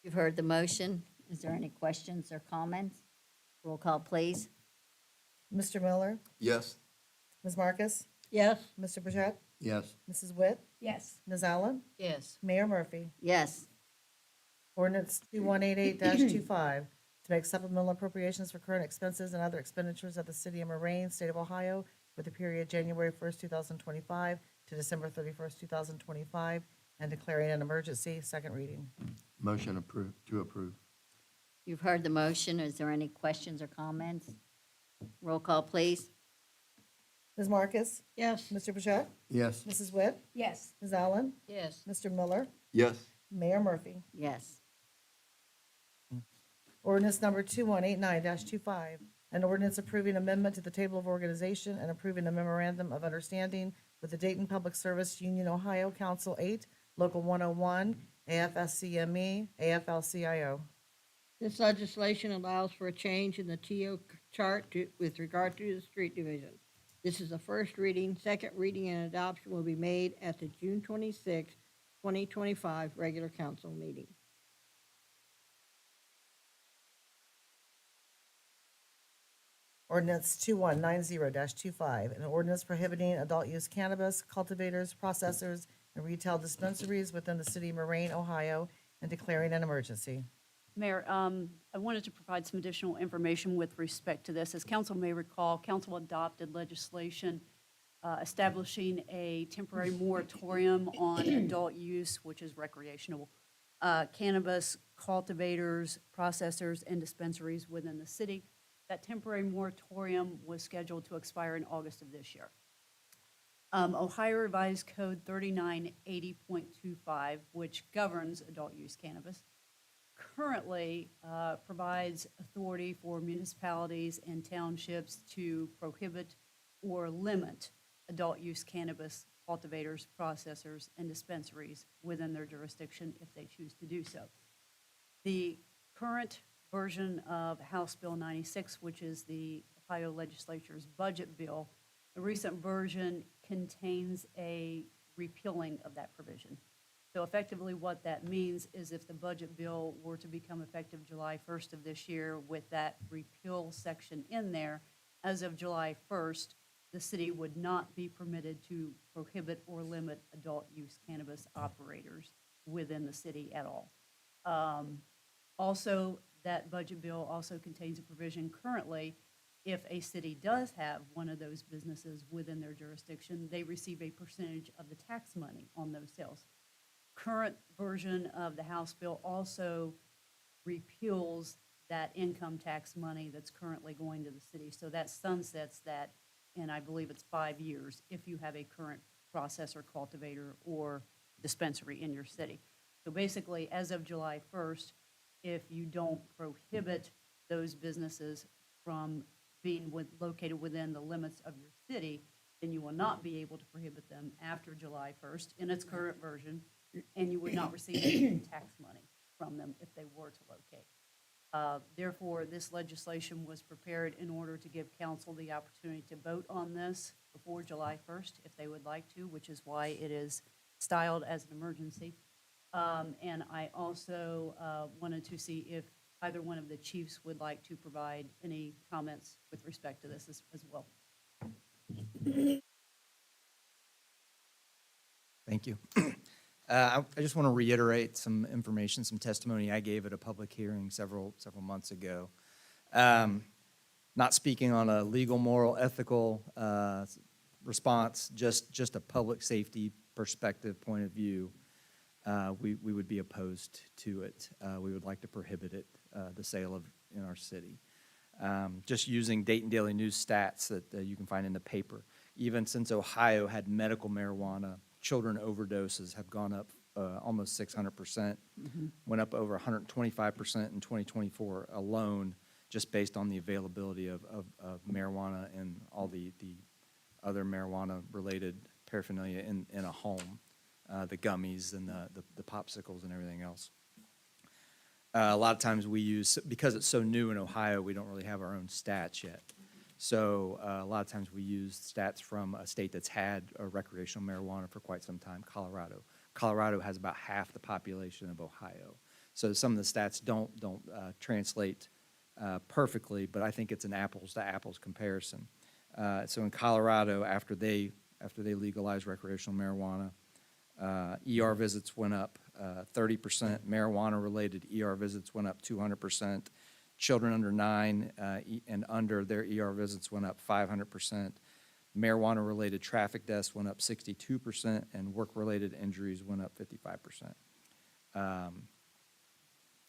You've heard the motion. Is there any questions or comments? Roll call, please. Mr. Miller? Yes. Ms. Marcus? Yes. Mr. Burchett? Yes. Mrs. Witt? Yes. Ms. Allen? Yes. Mayor Murphy? Yes. Ordinance 2188-25, to make supplemental appropriations for current expenses and other expenditures of the city of Moraine, state of Ohio, for the period January 1st, 2025 to December 31st, 2025, and declaring an emergency. Second reading. Motion approved, to approve. You've heard the motion. Is there any questions or comments? Roll call, please. Ms. Marcus? Yes. Mr. Burchett? Yes. Mrs. Witt? Yes. Ms. Allen? Yes. Mr. Miller? Yes. Mayor Murphy? Yes. Ordinance number 2189-25, an ordinance approving amendment to the table of organization and approving a memorandum of understanding with the Dayton Public Service Union Ohio Council 8, Local 101, AFSCME, AFL-CIO. This legislation allows for a change in the TO chart with regard to the street division. This is the first reading. Second reading and adoption will be made at the June 26, 2025 regular council meeting. Ordinance 2190-25, an ordinance prohibiting adult-use cannabis cultivators, processors, and retail dispensaries within the city of Moraine, Ohio, and declaring an emergency. Mayor, I wanted to provide some additional information with respect to this. As council may recall, council adopted legislation establishing a temporary moratorium on adult use, which is recreational, cannabis cultivators, processors, and dispensaries within the city. That temporary moratorium was scheduled to expire in August of this year. Ohio Revised Code 3980.25, which governs adult use cannabis, currently provides authority for municipalities and townships to prohibit or limit adult use cannabis cultivators, processors, and dispensaries within their jurisdiction if they choose to do so. The current version of House Bill 96, which is the Ohio Legislature's budget bill, the recent version contains a repealing of that provision. So effectively what that means is if the budget bill were to become effective July 1st of this year with that repeal section in there, as of July 1st, the city would not be permitted to prohibit or limit adult use cannabis operators within the city at all. Also, that budget bill also contains a provision currently, if a city does have one of those businesses within their jurisdiction, they receive a percentage of the tax money on those sales. Current version of the House bill also repeals that income tax money that's currently going to the city. So that sunsets that, and I believe it's 5 years, if you have a current processor, cultivator, or dispensary in your city. So basically, as of July 1st, if you don't prohibit those businesses from being located within the limits of your city, then you will not be able to prohibit them after July 1st in its current version, and you would not receive any tax money from them Therefore, this legislation was prepared in order to give council the opportunity to vote on this before July 1st, if they would like to, which is why it is styled as an emergency. And I also wanted to see if either one of the chiefs would like to provide any comments with respect to this as well. Thank you. I just want to reiterate some information, some testimony I gave at a public hearing several months ago. Not speaking on a legal, moral, ethical response, just a public safety perspective point of view. We would be opposed to it. We would like to prohibit it, the sale of in our city. Just using Dayton Daily News stats that you can find in the paper. Even since Ohio had medical marijuana, children overdoses have gone up almost 600%, went up over 125% in 2024 alone, just based on the availability of marijuana and all the other marijuana-related paraphernalia in a home, the gummies and the popsicles and everything else. A lot of times we use, because it's so new in Ohio, we don't really have our own stats yet. So a lot of times we use stats from a state that's had recreational marijuana for quite some time, Colorado. Colorado has about half the population of Ohio. So some of the stats don't translate perfectly, but I think it's an apples to apples comparison. So in Colorado, after they legalized recreational marijuana, ER visits went up 30%. Marijuana-related ER visits went up 200%. Children under 9 and under, their ER visits went up 500%. Marijuana-related traffic deaths went up 62%, and work-related injuries went up 55%.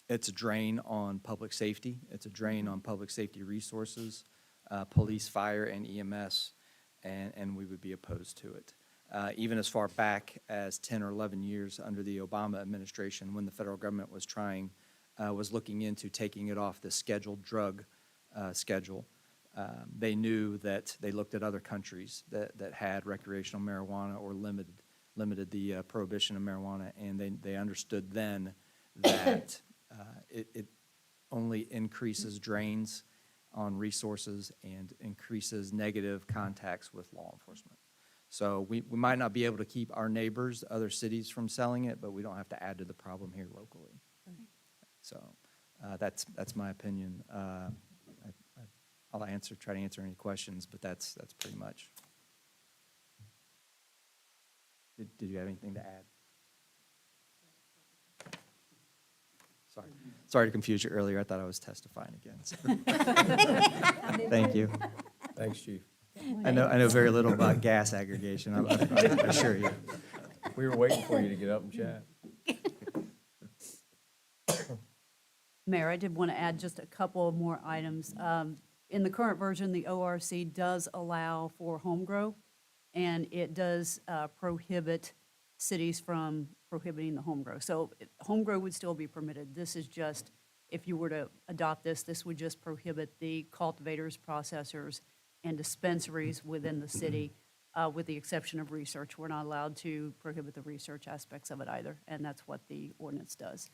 It's a drain on public safety. It's a drain on public safety resources, police, fire, and EMS, and we would be opposed to it. Even as far back as 10 or 11 years under the Obama administration, when the federal government was looking into taking it off the scheduled drug schedule. They knew that they looked at other countries that had recreational marijuana or limited the prohibition of marijuana, and they understood then that it only increases drains on resources and increases negative contacts with law enforcement. So we might not be able to keep our neighbors, other cities from selling it, but we don't have to add to the problem here locally. So that's my opinion. I'll try to answer any questions, but that's pretty much. Did you have anything to add? Sorry to confuse you earlier. I thought I was testifying again. So. Thank you. Thanks, Chief. I know very little about gas aggregation, I assure you. We were waiting for you to get up and chat. Mayor, I did want to add just a couple more items. In the current version, the ORC does allow for home grow, and it does prohibit cities from prohibiting the home grow. So home grow would still be permitted. This is just, if you were to adopt this would just prohibit the cultivators, processors, and dispensaries within the city, with the exception of research. We're not allowed to prohibit the research aspects of it either, and that's what the ordinance does.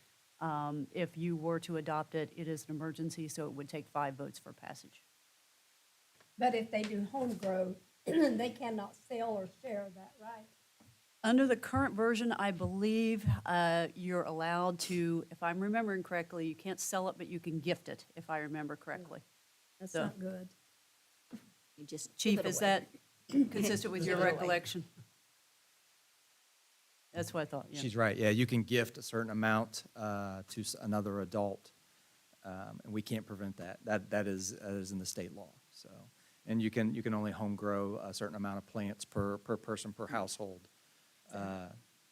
If you were to adopt it, it is an emergency, so it would take 5 votes for passage. But if they do home grow, they cannot sell or share that, right? Under the current version, I believe you're allowed to, if I'm remembering correctly, you can't sell it, but you can gift it, if I remember correctly. That's So- not good. You just give Chief, it is away. that consistent with your Give it away. recollection? That's what I thought, yeah. She's right, yeah, you can gift a certain amount to another adult, and we can't prevent that. That is in the state law, so. And you can only home grow a certain amount of plants per person, per household.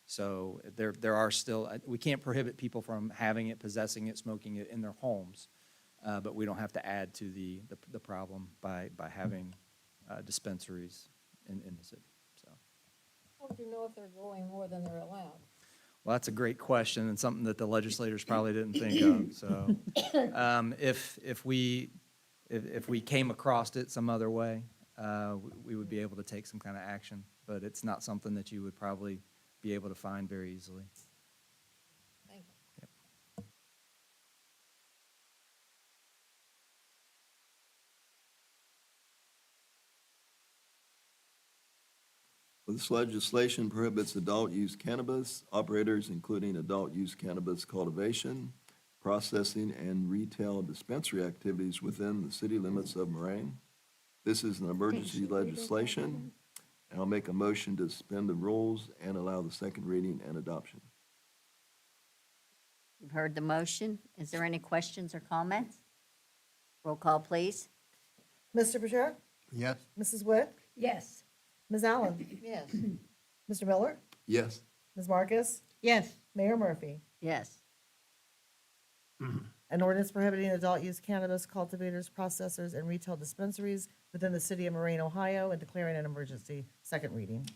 So there are still, we can't prohibit people from having it, possessing it, smoking it in their homes, but we don't have to add to the problem by having dispensaries in the city, so. How would you know if they're growing more than they're allowed? Well, that's a great question and something that the legislators probably didn't think of, so. If we came across it some other way, we would be able to take some kind of action, but it's not something that you would probably be able to find very easily. Thank you. This legislation prohibits adult-use cannabis operators, including adult-use cannabis cultivation, processing, and retail dispensary activities within the city limits of Moraine. This is an emergency legislation, and I'll make a motion to suspend the rules and allow the second reading and adoption. You've heard the motion. Is there any questions or comments? Roll call, please. Mr. Boucher? Yes. Mrs. Witt? Yes. Ms. Allen? Yes. Mr. Miller? Yes. Ms. Marcus? Yes. Mayor Murphy? Yes. An ordinance prohibiting adult-use cannabis cultivators, processors, and retail dispensaries within the city of Moraine, Ohio, and declaring an emergency. Second reading.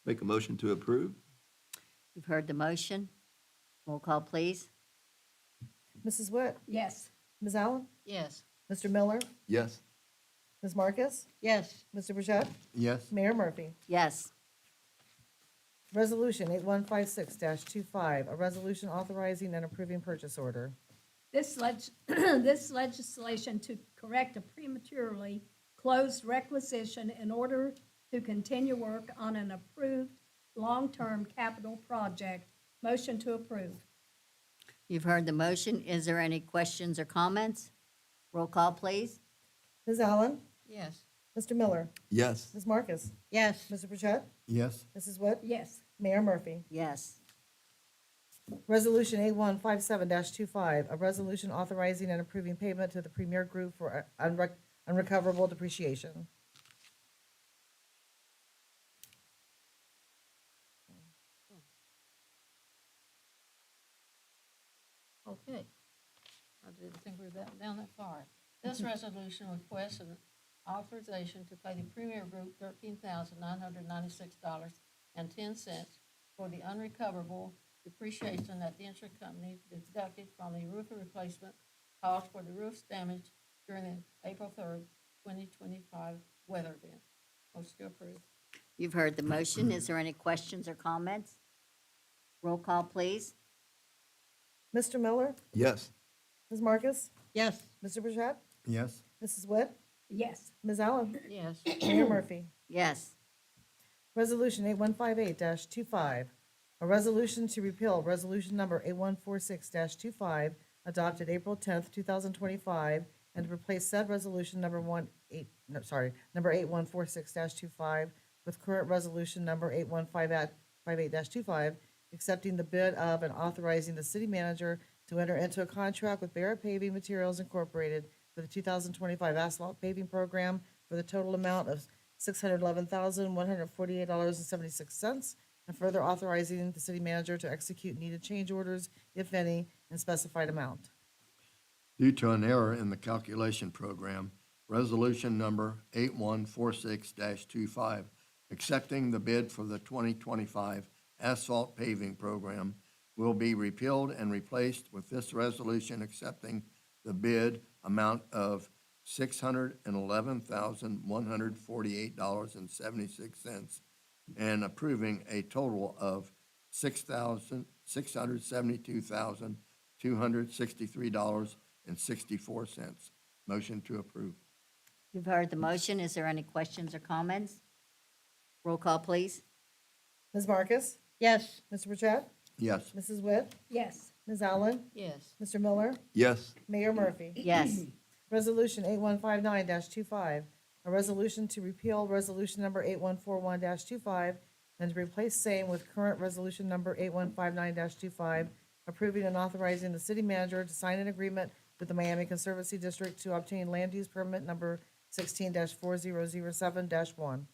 Make a motion to approve? You've heard the motion. Roll call, please. Mrs. Witt? Yes. Ms. Allen? Yes. Mr. Miller? Yes. Ms. Marcus? Yes. Mr. Burchett? Yes. Mayor Murphy? Yes. Resolution 8156-25, a resolution authorizing and approving purchase order. This this legislation to correct a prematurely closed requisition in order to continue work on an approved long-term capital project. Motion to approve. You've heard the motion. Is there any questions or comments? Roll call, please. Ms. Allen? Yes. Mr. Miller? Yes. Ms. Marcus? Yes. Mr. Burchett? Yes. Mrs. Witt? Yes. Mayor Murphy? Yes. Resolution 8157-25, a resolution authorizing and approving payment to the Premier Group for unrecoverable depreciation. Okay. I didn't think we were down that far. This resolution requests an authorization to pay the Premier Group $13,996.10 for the unrecoverable depreciation that the insurance company deducted from the roof replacement cost for the roof's damage during the April 3rd, 2025 weather event. Motion to approve. You've heard the motion. Is there any questions or comments? Roll call, please. Mr. Miller? Yes. Ms. Marcus? Yes. Mr. Burchett? Yes. Mrs. Witt? Yes. Ms. Allen? Yes. Mayor Murphy? Yes. Resolution 8158-25, a resolution to repeal Resolution Number 8146-25, adopted April 10th, 2025, and to replace said Resolution Number 8146-25 with current Resolution Number 8158-25, accepting the bid of and authorizing the city manager to enter into a contract with Barrett Paving Materials Incorporated for the 2025 asphalt paving program for the total amount of $611,148.76, and further authorizing the city manager to execute needed change orders, if any, in specified amount. Due to an error in the calculation program, resolution number 8146-25, accepting the bid for the 2025 asphalt paving program, will be repealed and replaced with this resolution accepting the bid amount of $611,148.76 and approving a total of $672,263.64. Motion to approve. You've heard the motion. Is there any questions or comments? Roll call, please. Ms. Marcus? Yes. Mr. Burchett? Yes. Mrs. Witt? Yes. Ms. Allen? Yes. Mr. Miller? Yes. Mayor Murphy? Yes. Resolution 8159-25, a resolution to repeal Resolution Number 8141-25 and to replace same with current Resolution Number 8159-25, approving and authorizing the city manager to sign an agreement with the Miami Conservancy District to obtain land use permit number 16-4007-1.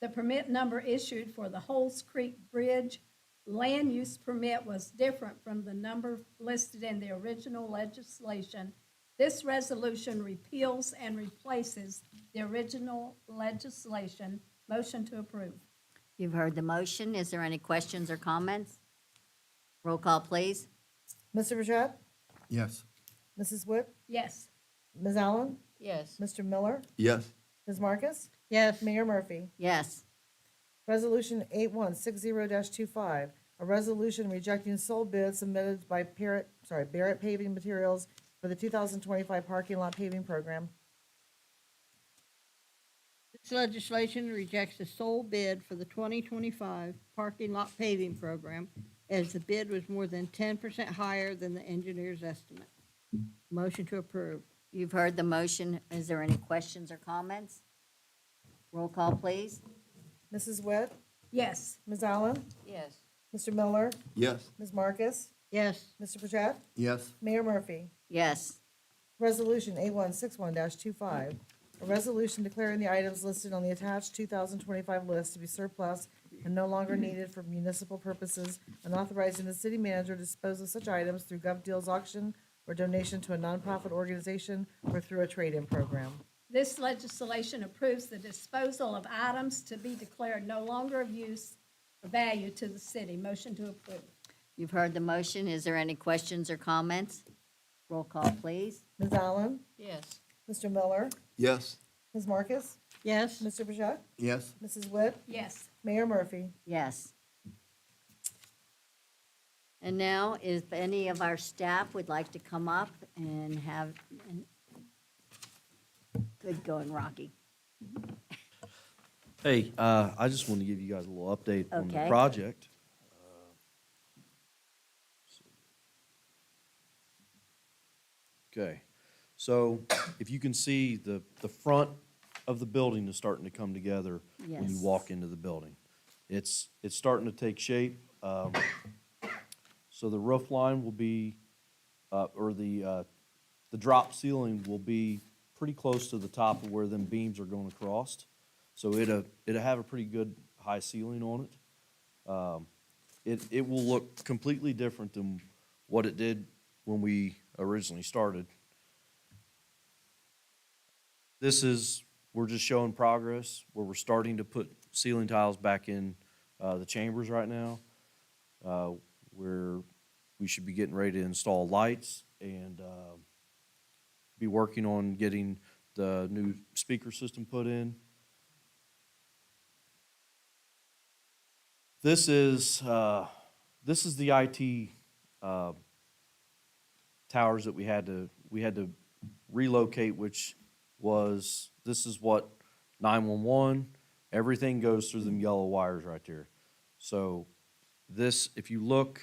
The permit number issued for the Holes Creek Bridge land use permit was different from the number listed in the original legislation. This resolution repeals and replaces the original legislation. Motion to approve. You've heard the motion. Is there any questions or comments? Roll call, please. Mr. Burchett? Yes. Mrs. Witt? Yes. Ms. Allen? Yes. Mr. Miller? Yes. Ms. Marcus? Yes. Mayor Murphy? Yes. Resolution 8160-25, a resolution rejecting sole bid submitted by Barrett Paving Materials for the 2025 parking lot paving program. This legislation rejects the sole bid for the 2025 parking lot paving program as the bid was more than 10% higher than the engineer's estimate. Motion to approve. You've heard the motion. Is there any questions or comments? Roll call, please. Mrs. Witt? Yes. Ms. Allen? Yes. Mr. Miller? Yes. Ms. Marcus? Yes. Mr. Pajak? Yes. Mayor Murphy? Yes. Resolution 8161-25, a resolution declaring the items listed on the attached 2025 list to be surplus and no longer needed for municipal purposes, and authorizing the city manager to dispose of such items through GovDeals auction or donation to a nonprofit organization or through a trade-in program. This legislation approves the disposal of items to be declared no longer of use or value to the city. Motion to approve. You've heard the motion. Is there any questions or comments? Roll call, please. Ms. Allen? Yes. Mr. Miller? Yes. Ms. Marcus? Yes. Mr. Pajak? Yes. Mrs. Witt? Yes. Mayor Murphy? Yes. And now, if any of our staff would like to come up and have, good going, Rocky. Hey, I just want to give you guys a little update on the Okay. project. Okay, so if you can see, the front of the building is starting to come together when you Yes. walk into the building. It's starting to take shape. So the roof line will be, or the drop ceiling will be pretty close to the top of where them beams are going across. So it'll have a pretty good high ceiling on it. It will look completely different than what it did when we originally started. We're just showing progress where we're starting to put ceiling tiles back in the chambers right now. Where we should be getting ready to install lights and be working on getting the new speaker system put in. This is the IT towers that we had to relocate, this is what 911, everything goes through them yellow wires right there. So this, if you look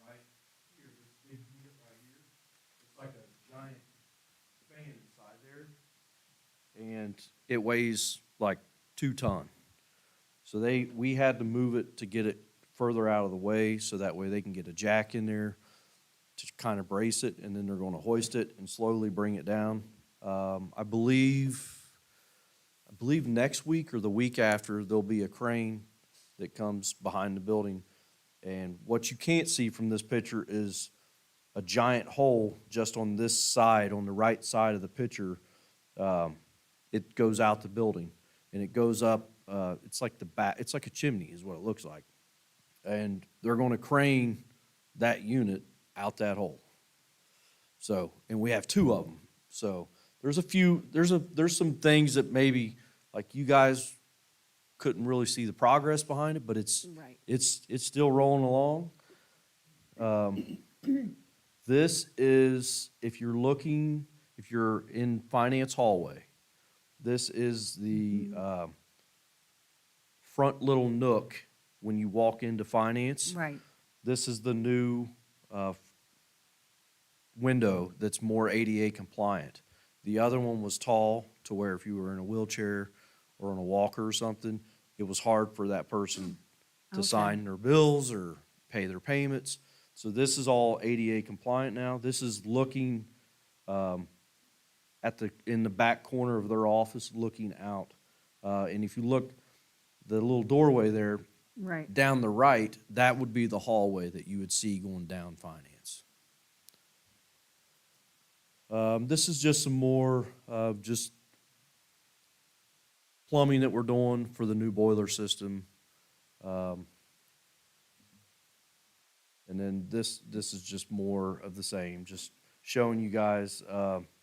right here, this big unit right here, it's like a giant fan inside there. And it weighs like 2 ton. So we had to move it to get it further out of the way, so that way they can get a jack in there to kind of brace it, and then they're gonna hoist it and slowly bring it down. I believe next week or the week after, there'll be a crane that comes behind the building. And what you can't see from this picture is a giant hole just on this side, on the right side of the picture. It goes out the building, and it goes up, it's like it's like a chimney is what it looks like. And they're gonna crane that unit out that hole. So, and we have 2 of them. So there's some things that maybe, like, you guys couldn't really see the progress behind it, but it's still rolling along. This is, if you're in finance hallway, this is the front little nook when you walk into finance. Right. This is the new window that's more ADA compliant. The other one was tall to where if you were in a wheelchair or on a walker or something, it was hard for that person to sign their bills or pay their payments. So this is all ADA compliant now. This is looking in the back corner of their office, looking out. And if you look, the little doorway there, Right. down the right, that would be the hallway that you would see going down finance. This is just some more, just plumbing that we're doing for the new boiler system. And then this is just more of the same, just showing you guys,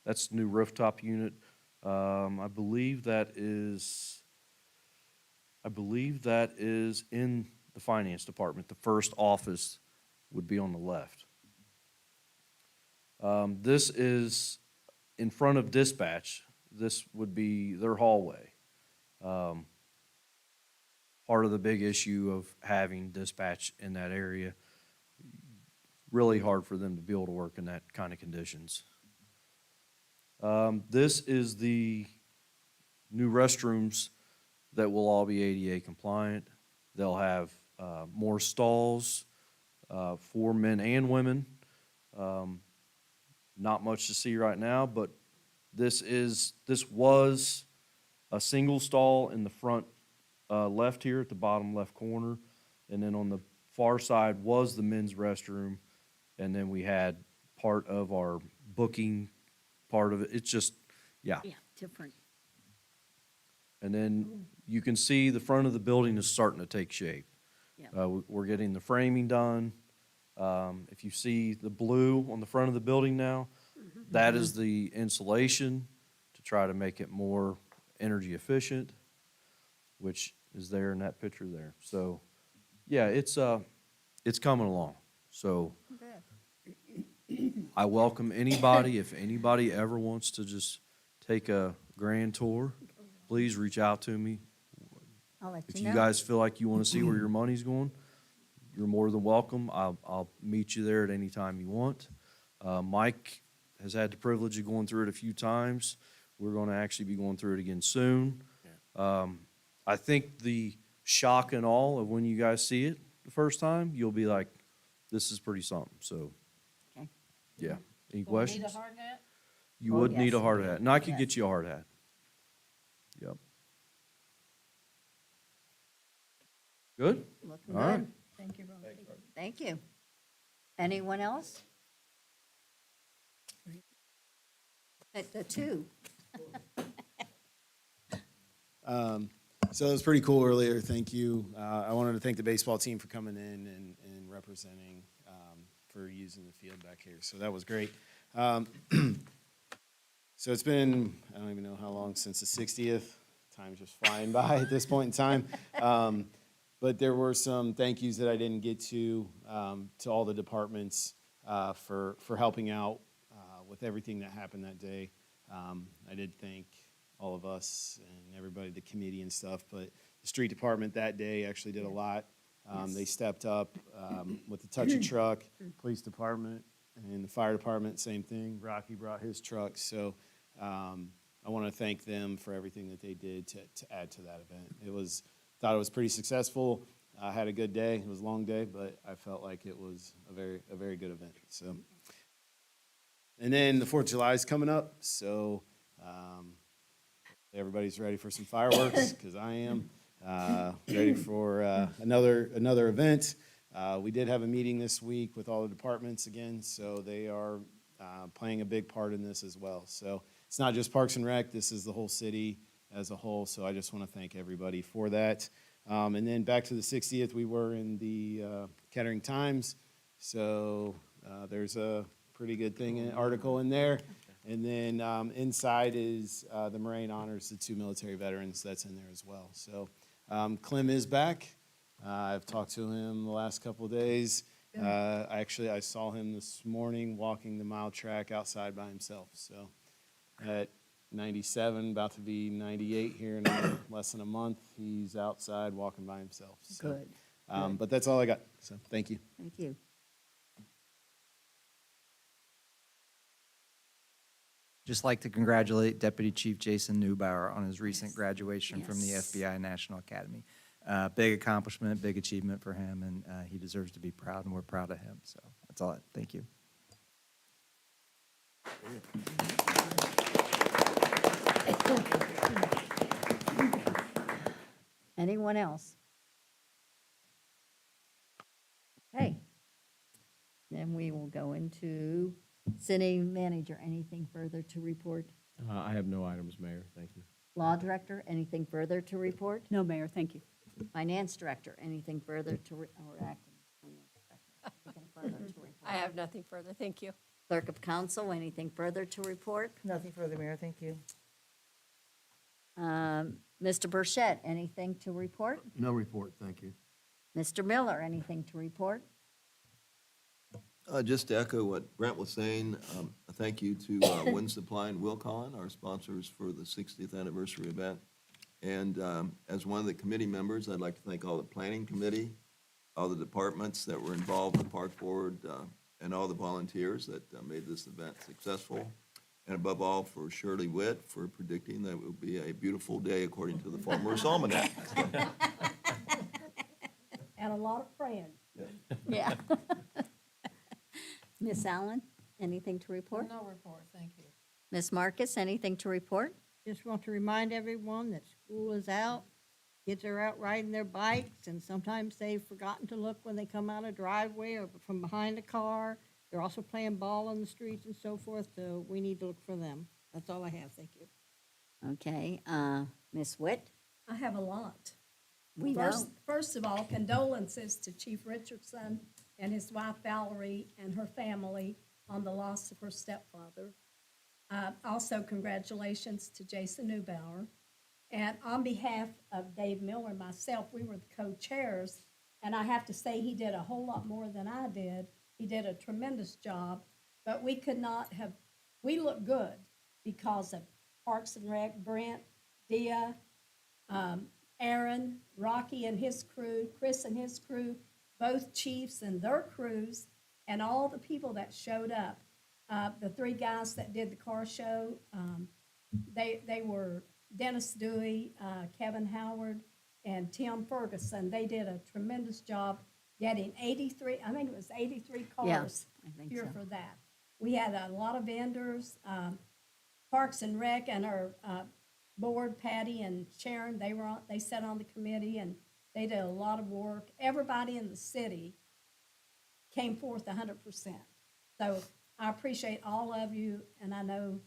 that's the new rooftop unit. I believe that is in the finance department. The first office would be on the left. This is in front of dispatch. this would be their hallway. Part of the big issue of having dispatch in that area, really hard for them to be able to work in that kind of conditions. This is the new restrooms that will all be ADA compliant. They'll have more stalls for men and women. Not much to see right now, but this was a single stall in the front left here at the bottom left corner. And then on the far side was the men's restroom. And then we had part of our booking part of it. It's just, yeah. Yeah, different. And then you can see the front of the building is starting to take shape. Yeah. We're getting the framing done. If you see the blue on the front of the building now, that is the insulation to try to make it more energy efficient, which is there in that picture there. So, yeah, it's coming along. So I welcome anybody, if anybody ever wants to just take a grand tour, please reach out to me. I'll let If you you know. guys feel like you want to see where your money's going, you're more than welcome. I'll meet you there at any time you want. Mike has had the privilege of going through it a few times. We're going to actually be going through it again soon. I think the shock and awe of when you guys see it the first time, you'll be like, this is pretty something. So, Okay. yeah. Any Do we need a questions? hard hat? You Oh, would need a yes. hard hat, and I could Yes. get you a hard hat. Yep. Good? Looking All right. good. Thank you, Ron. Thank you. Anyone else? The two. So it was pretty cool earlier, thank you. I wanted to thank the baseball team for coming in and representing, for using the field back here, so that was great. So it's been, I don't even know how long since the 60th, time's just flying by at this point in time. But there were some thank yous that I didn't get to all the departments for helping out with everything that happened that day. I did thank all of us and everybody, the committee and stuff, but the street department that day actually did a lot. They stepped up with the touch a truck, police department and the fire department, same thing. Rocky brought his truck, so I want to thank them for everything that they did to add to that event. Thought it was pretty successful. I had a good day. It was a long day, but I felt like it was a very good event. So, and then the 4th of July is coming up, so everybody's ready for some fireworks because I am ready for another event. We did have a meeting this week with all the departments again, so they are playing a big part in this as well. So it's not just Parks and Rec, this is the whole city as a whole, so I just want to thank everybody for that. And then back to the 60th, we were in the Kettering Times, so there's a pretty good article in there. And then inside is the Moraine Honors, the 2 military veterans, that's in there as well. So Clem is back. I've talked to him the last couple of days. Actually, I saw him this morning walking the mile track outside by himself. So at 97, about to be 98 here in less than a month, he's outside walking by himself. So, Good. but that's all I got. So thank you. Thank you. Just like to congratulate Deputy Chief Jason Neubauer on his recent graduation from the Yes. FBI National Academy. Big accomplishment, big achievement for him, and he deserves to be proud, and we're proud of him. So that's all. Thank you. Anyone else? Okay. Then we will go into city manager. Anything further to report? I have no items, Mayor, thank you. Law director, anything further to report? No, Mayor, thank you. Finance director, anything further to, or acting finance director, anything further to report? I have nothing further, thank you. Clerk of council, anything further to report? Nothing further, Mayor, thank you. Mr. Burchett, anything to report? No report, thank you. Mr. Miller, anything to report? Just to echo what Brent was saying, a thank you to Wind Supply and Wilcon, our sponsors for the 60th anniversary event. And as one of the committee members, I'd like to thank all the planning committee, all the departments that were involved, the park board, and all the volunteers that made this event successful. And above all, for Shirley Witt for predicting that it will be a beautiful day according to the Farmer's Almanac. And a lot of praying. Yeah. Miss Allen, anything to report? No report, thank you. Miss Marcus, anything to report? Just want to remind everyone that school is out. Kids are out riding their bikes, and sometimes they've forgotten to look when they come out a driveway or from behind a car. They're also playing ball on the streets and so forth, so we need to look for them. That's all I have, thank you. Okay, Miss Witt? I have a lot. We know. First of all, condolences to Chief Richardson and his wife Valerie and her family on the loss of her stepfather. Also, congratulations to Jason Neubauer. And on behalf of Dave Miller and myself, we were the co-chairs, and I have to say he did a whole lot more than I did. He did a tremendous job, but we could not have, we look good because of Parks and Rec, Brent, Dia, Aaron, Rocky and his crew, Chris and his crew, both chiefs and their crews, and all the people that showed up. The three guys that did the car show, they were Dennis Dewey, Kevin Howard, and Tim Ferguson. They did a tremendous job getting 83, I think it was 83 Yeah, cars I think here so. for that. We had a lot of vendors, Parks and Rec and our board, Patty and Sharon, they sat on the committee and they did a lot of work. Everybody in the city came forth 100%. So I appreciate all of you, and I know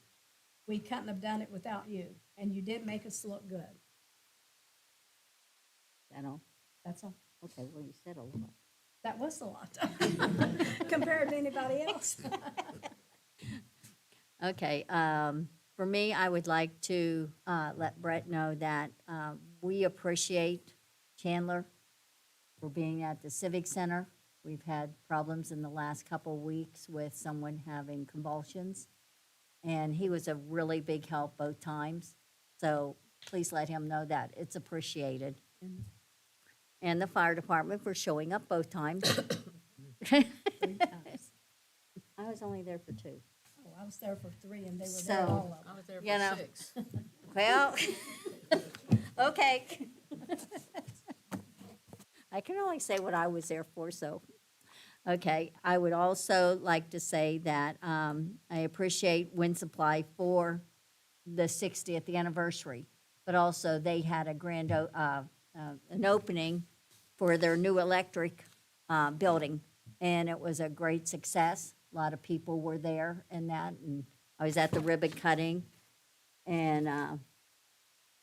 we couldn't have done it without you, and you did make us look good. That all? That's all. Okay, well, you said a lot. That was a lot compared to anybody else. Okay, for me, I would like to let Brett know that we appreciate Chandler for being at the Civic Center. We've had problems in the last couple weeks with someone having convulsions, and he was a really big help both times. So please let him know that. It's appreciated. And the fire department for showing up both times. 3 times. I was only there for 2. Oh, I was there for 3, and they were So- there all of them. I was there You know. for 6. Well, okay. I can only say what I was there for, so. Okay, I would also like to say that I appreciate Wind Supply for the 60th anniversary, but also they had a grand, an opening for their new electric building, and it was a great success. A lot of people were there and that, and I was at the ribbon cutting, and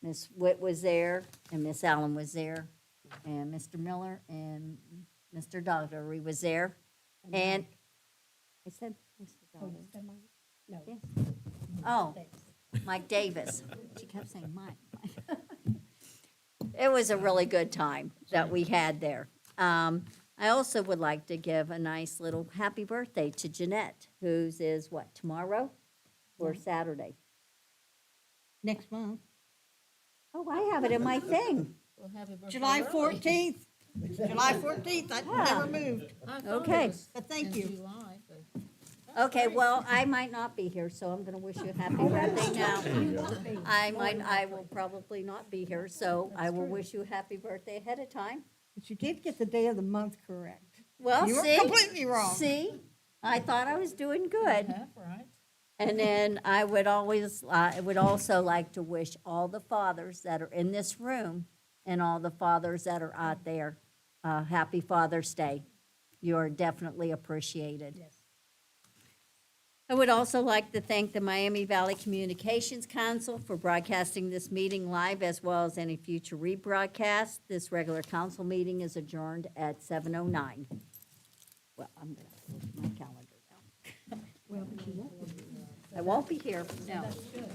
Miss Witt was there, and Miss Allen was there, and Mr. Miller and Mr. Daugherty was there, and I said Mr. Oh, Daugherty. you said mine? No. Yes. Oh, Mike Davis. She kept saying Mike. It was a really good time that we had there. I also would like to give a nice little happy birthday to Jeanette, whose is what, tomorrow or Saturday? Next month, Oh, I have it in my thing. Well, happy birthday July early. 14th. July 14th, that never moved. I thought it Okay. was But thank in you. July, but- Okay, well, I might not be here, so I'm gonna wish you a happy birthday now. I will probably not be here, so I will wish you a happy birthday ahead of time. But you did get the day of the month correct. Well, You were see? completely wrong. See? I thought I was doing good. Half right. And then I would also like to wish all the fathers that are in this room and all the fathers that are out there, happy Father's Day. You are definitely appreciated. Yes. I would also like to thank the Miami Valley Communications Council for broadcasting this meeting live as well as any future rebroadcast. This regular council meeting is adjourned at 7:09. Well, I'm gonna look at my calendar now. Well, but you won't be. I won't be here, no. That's good.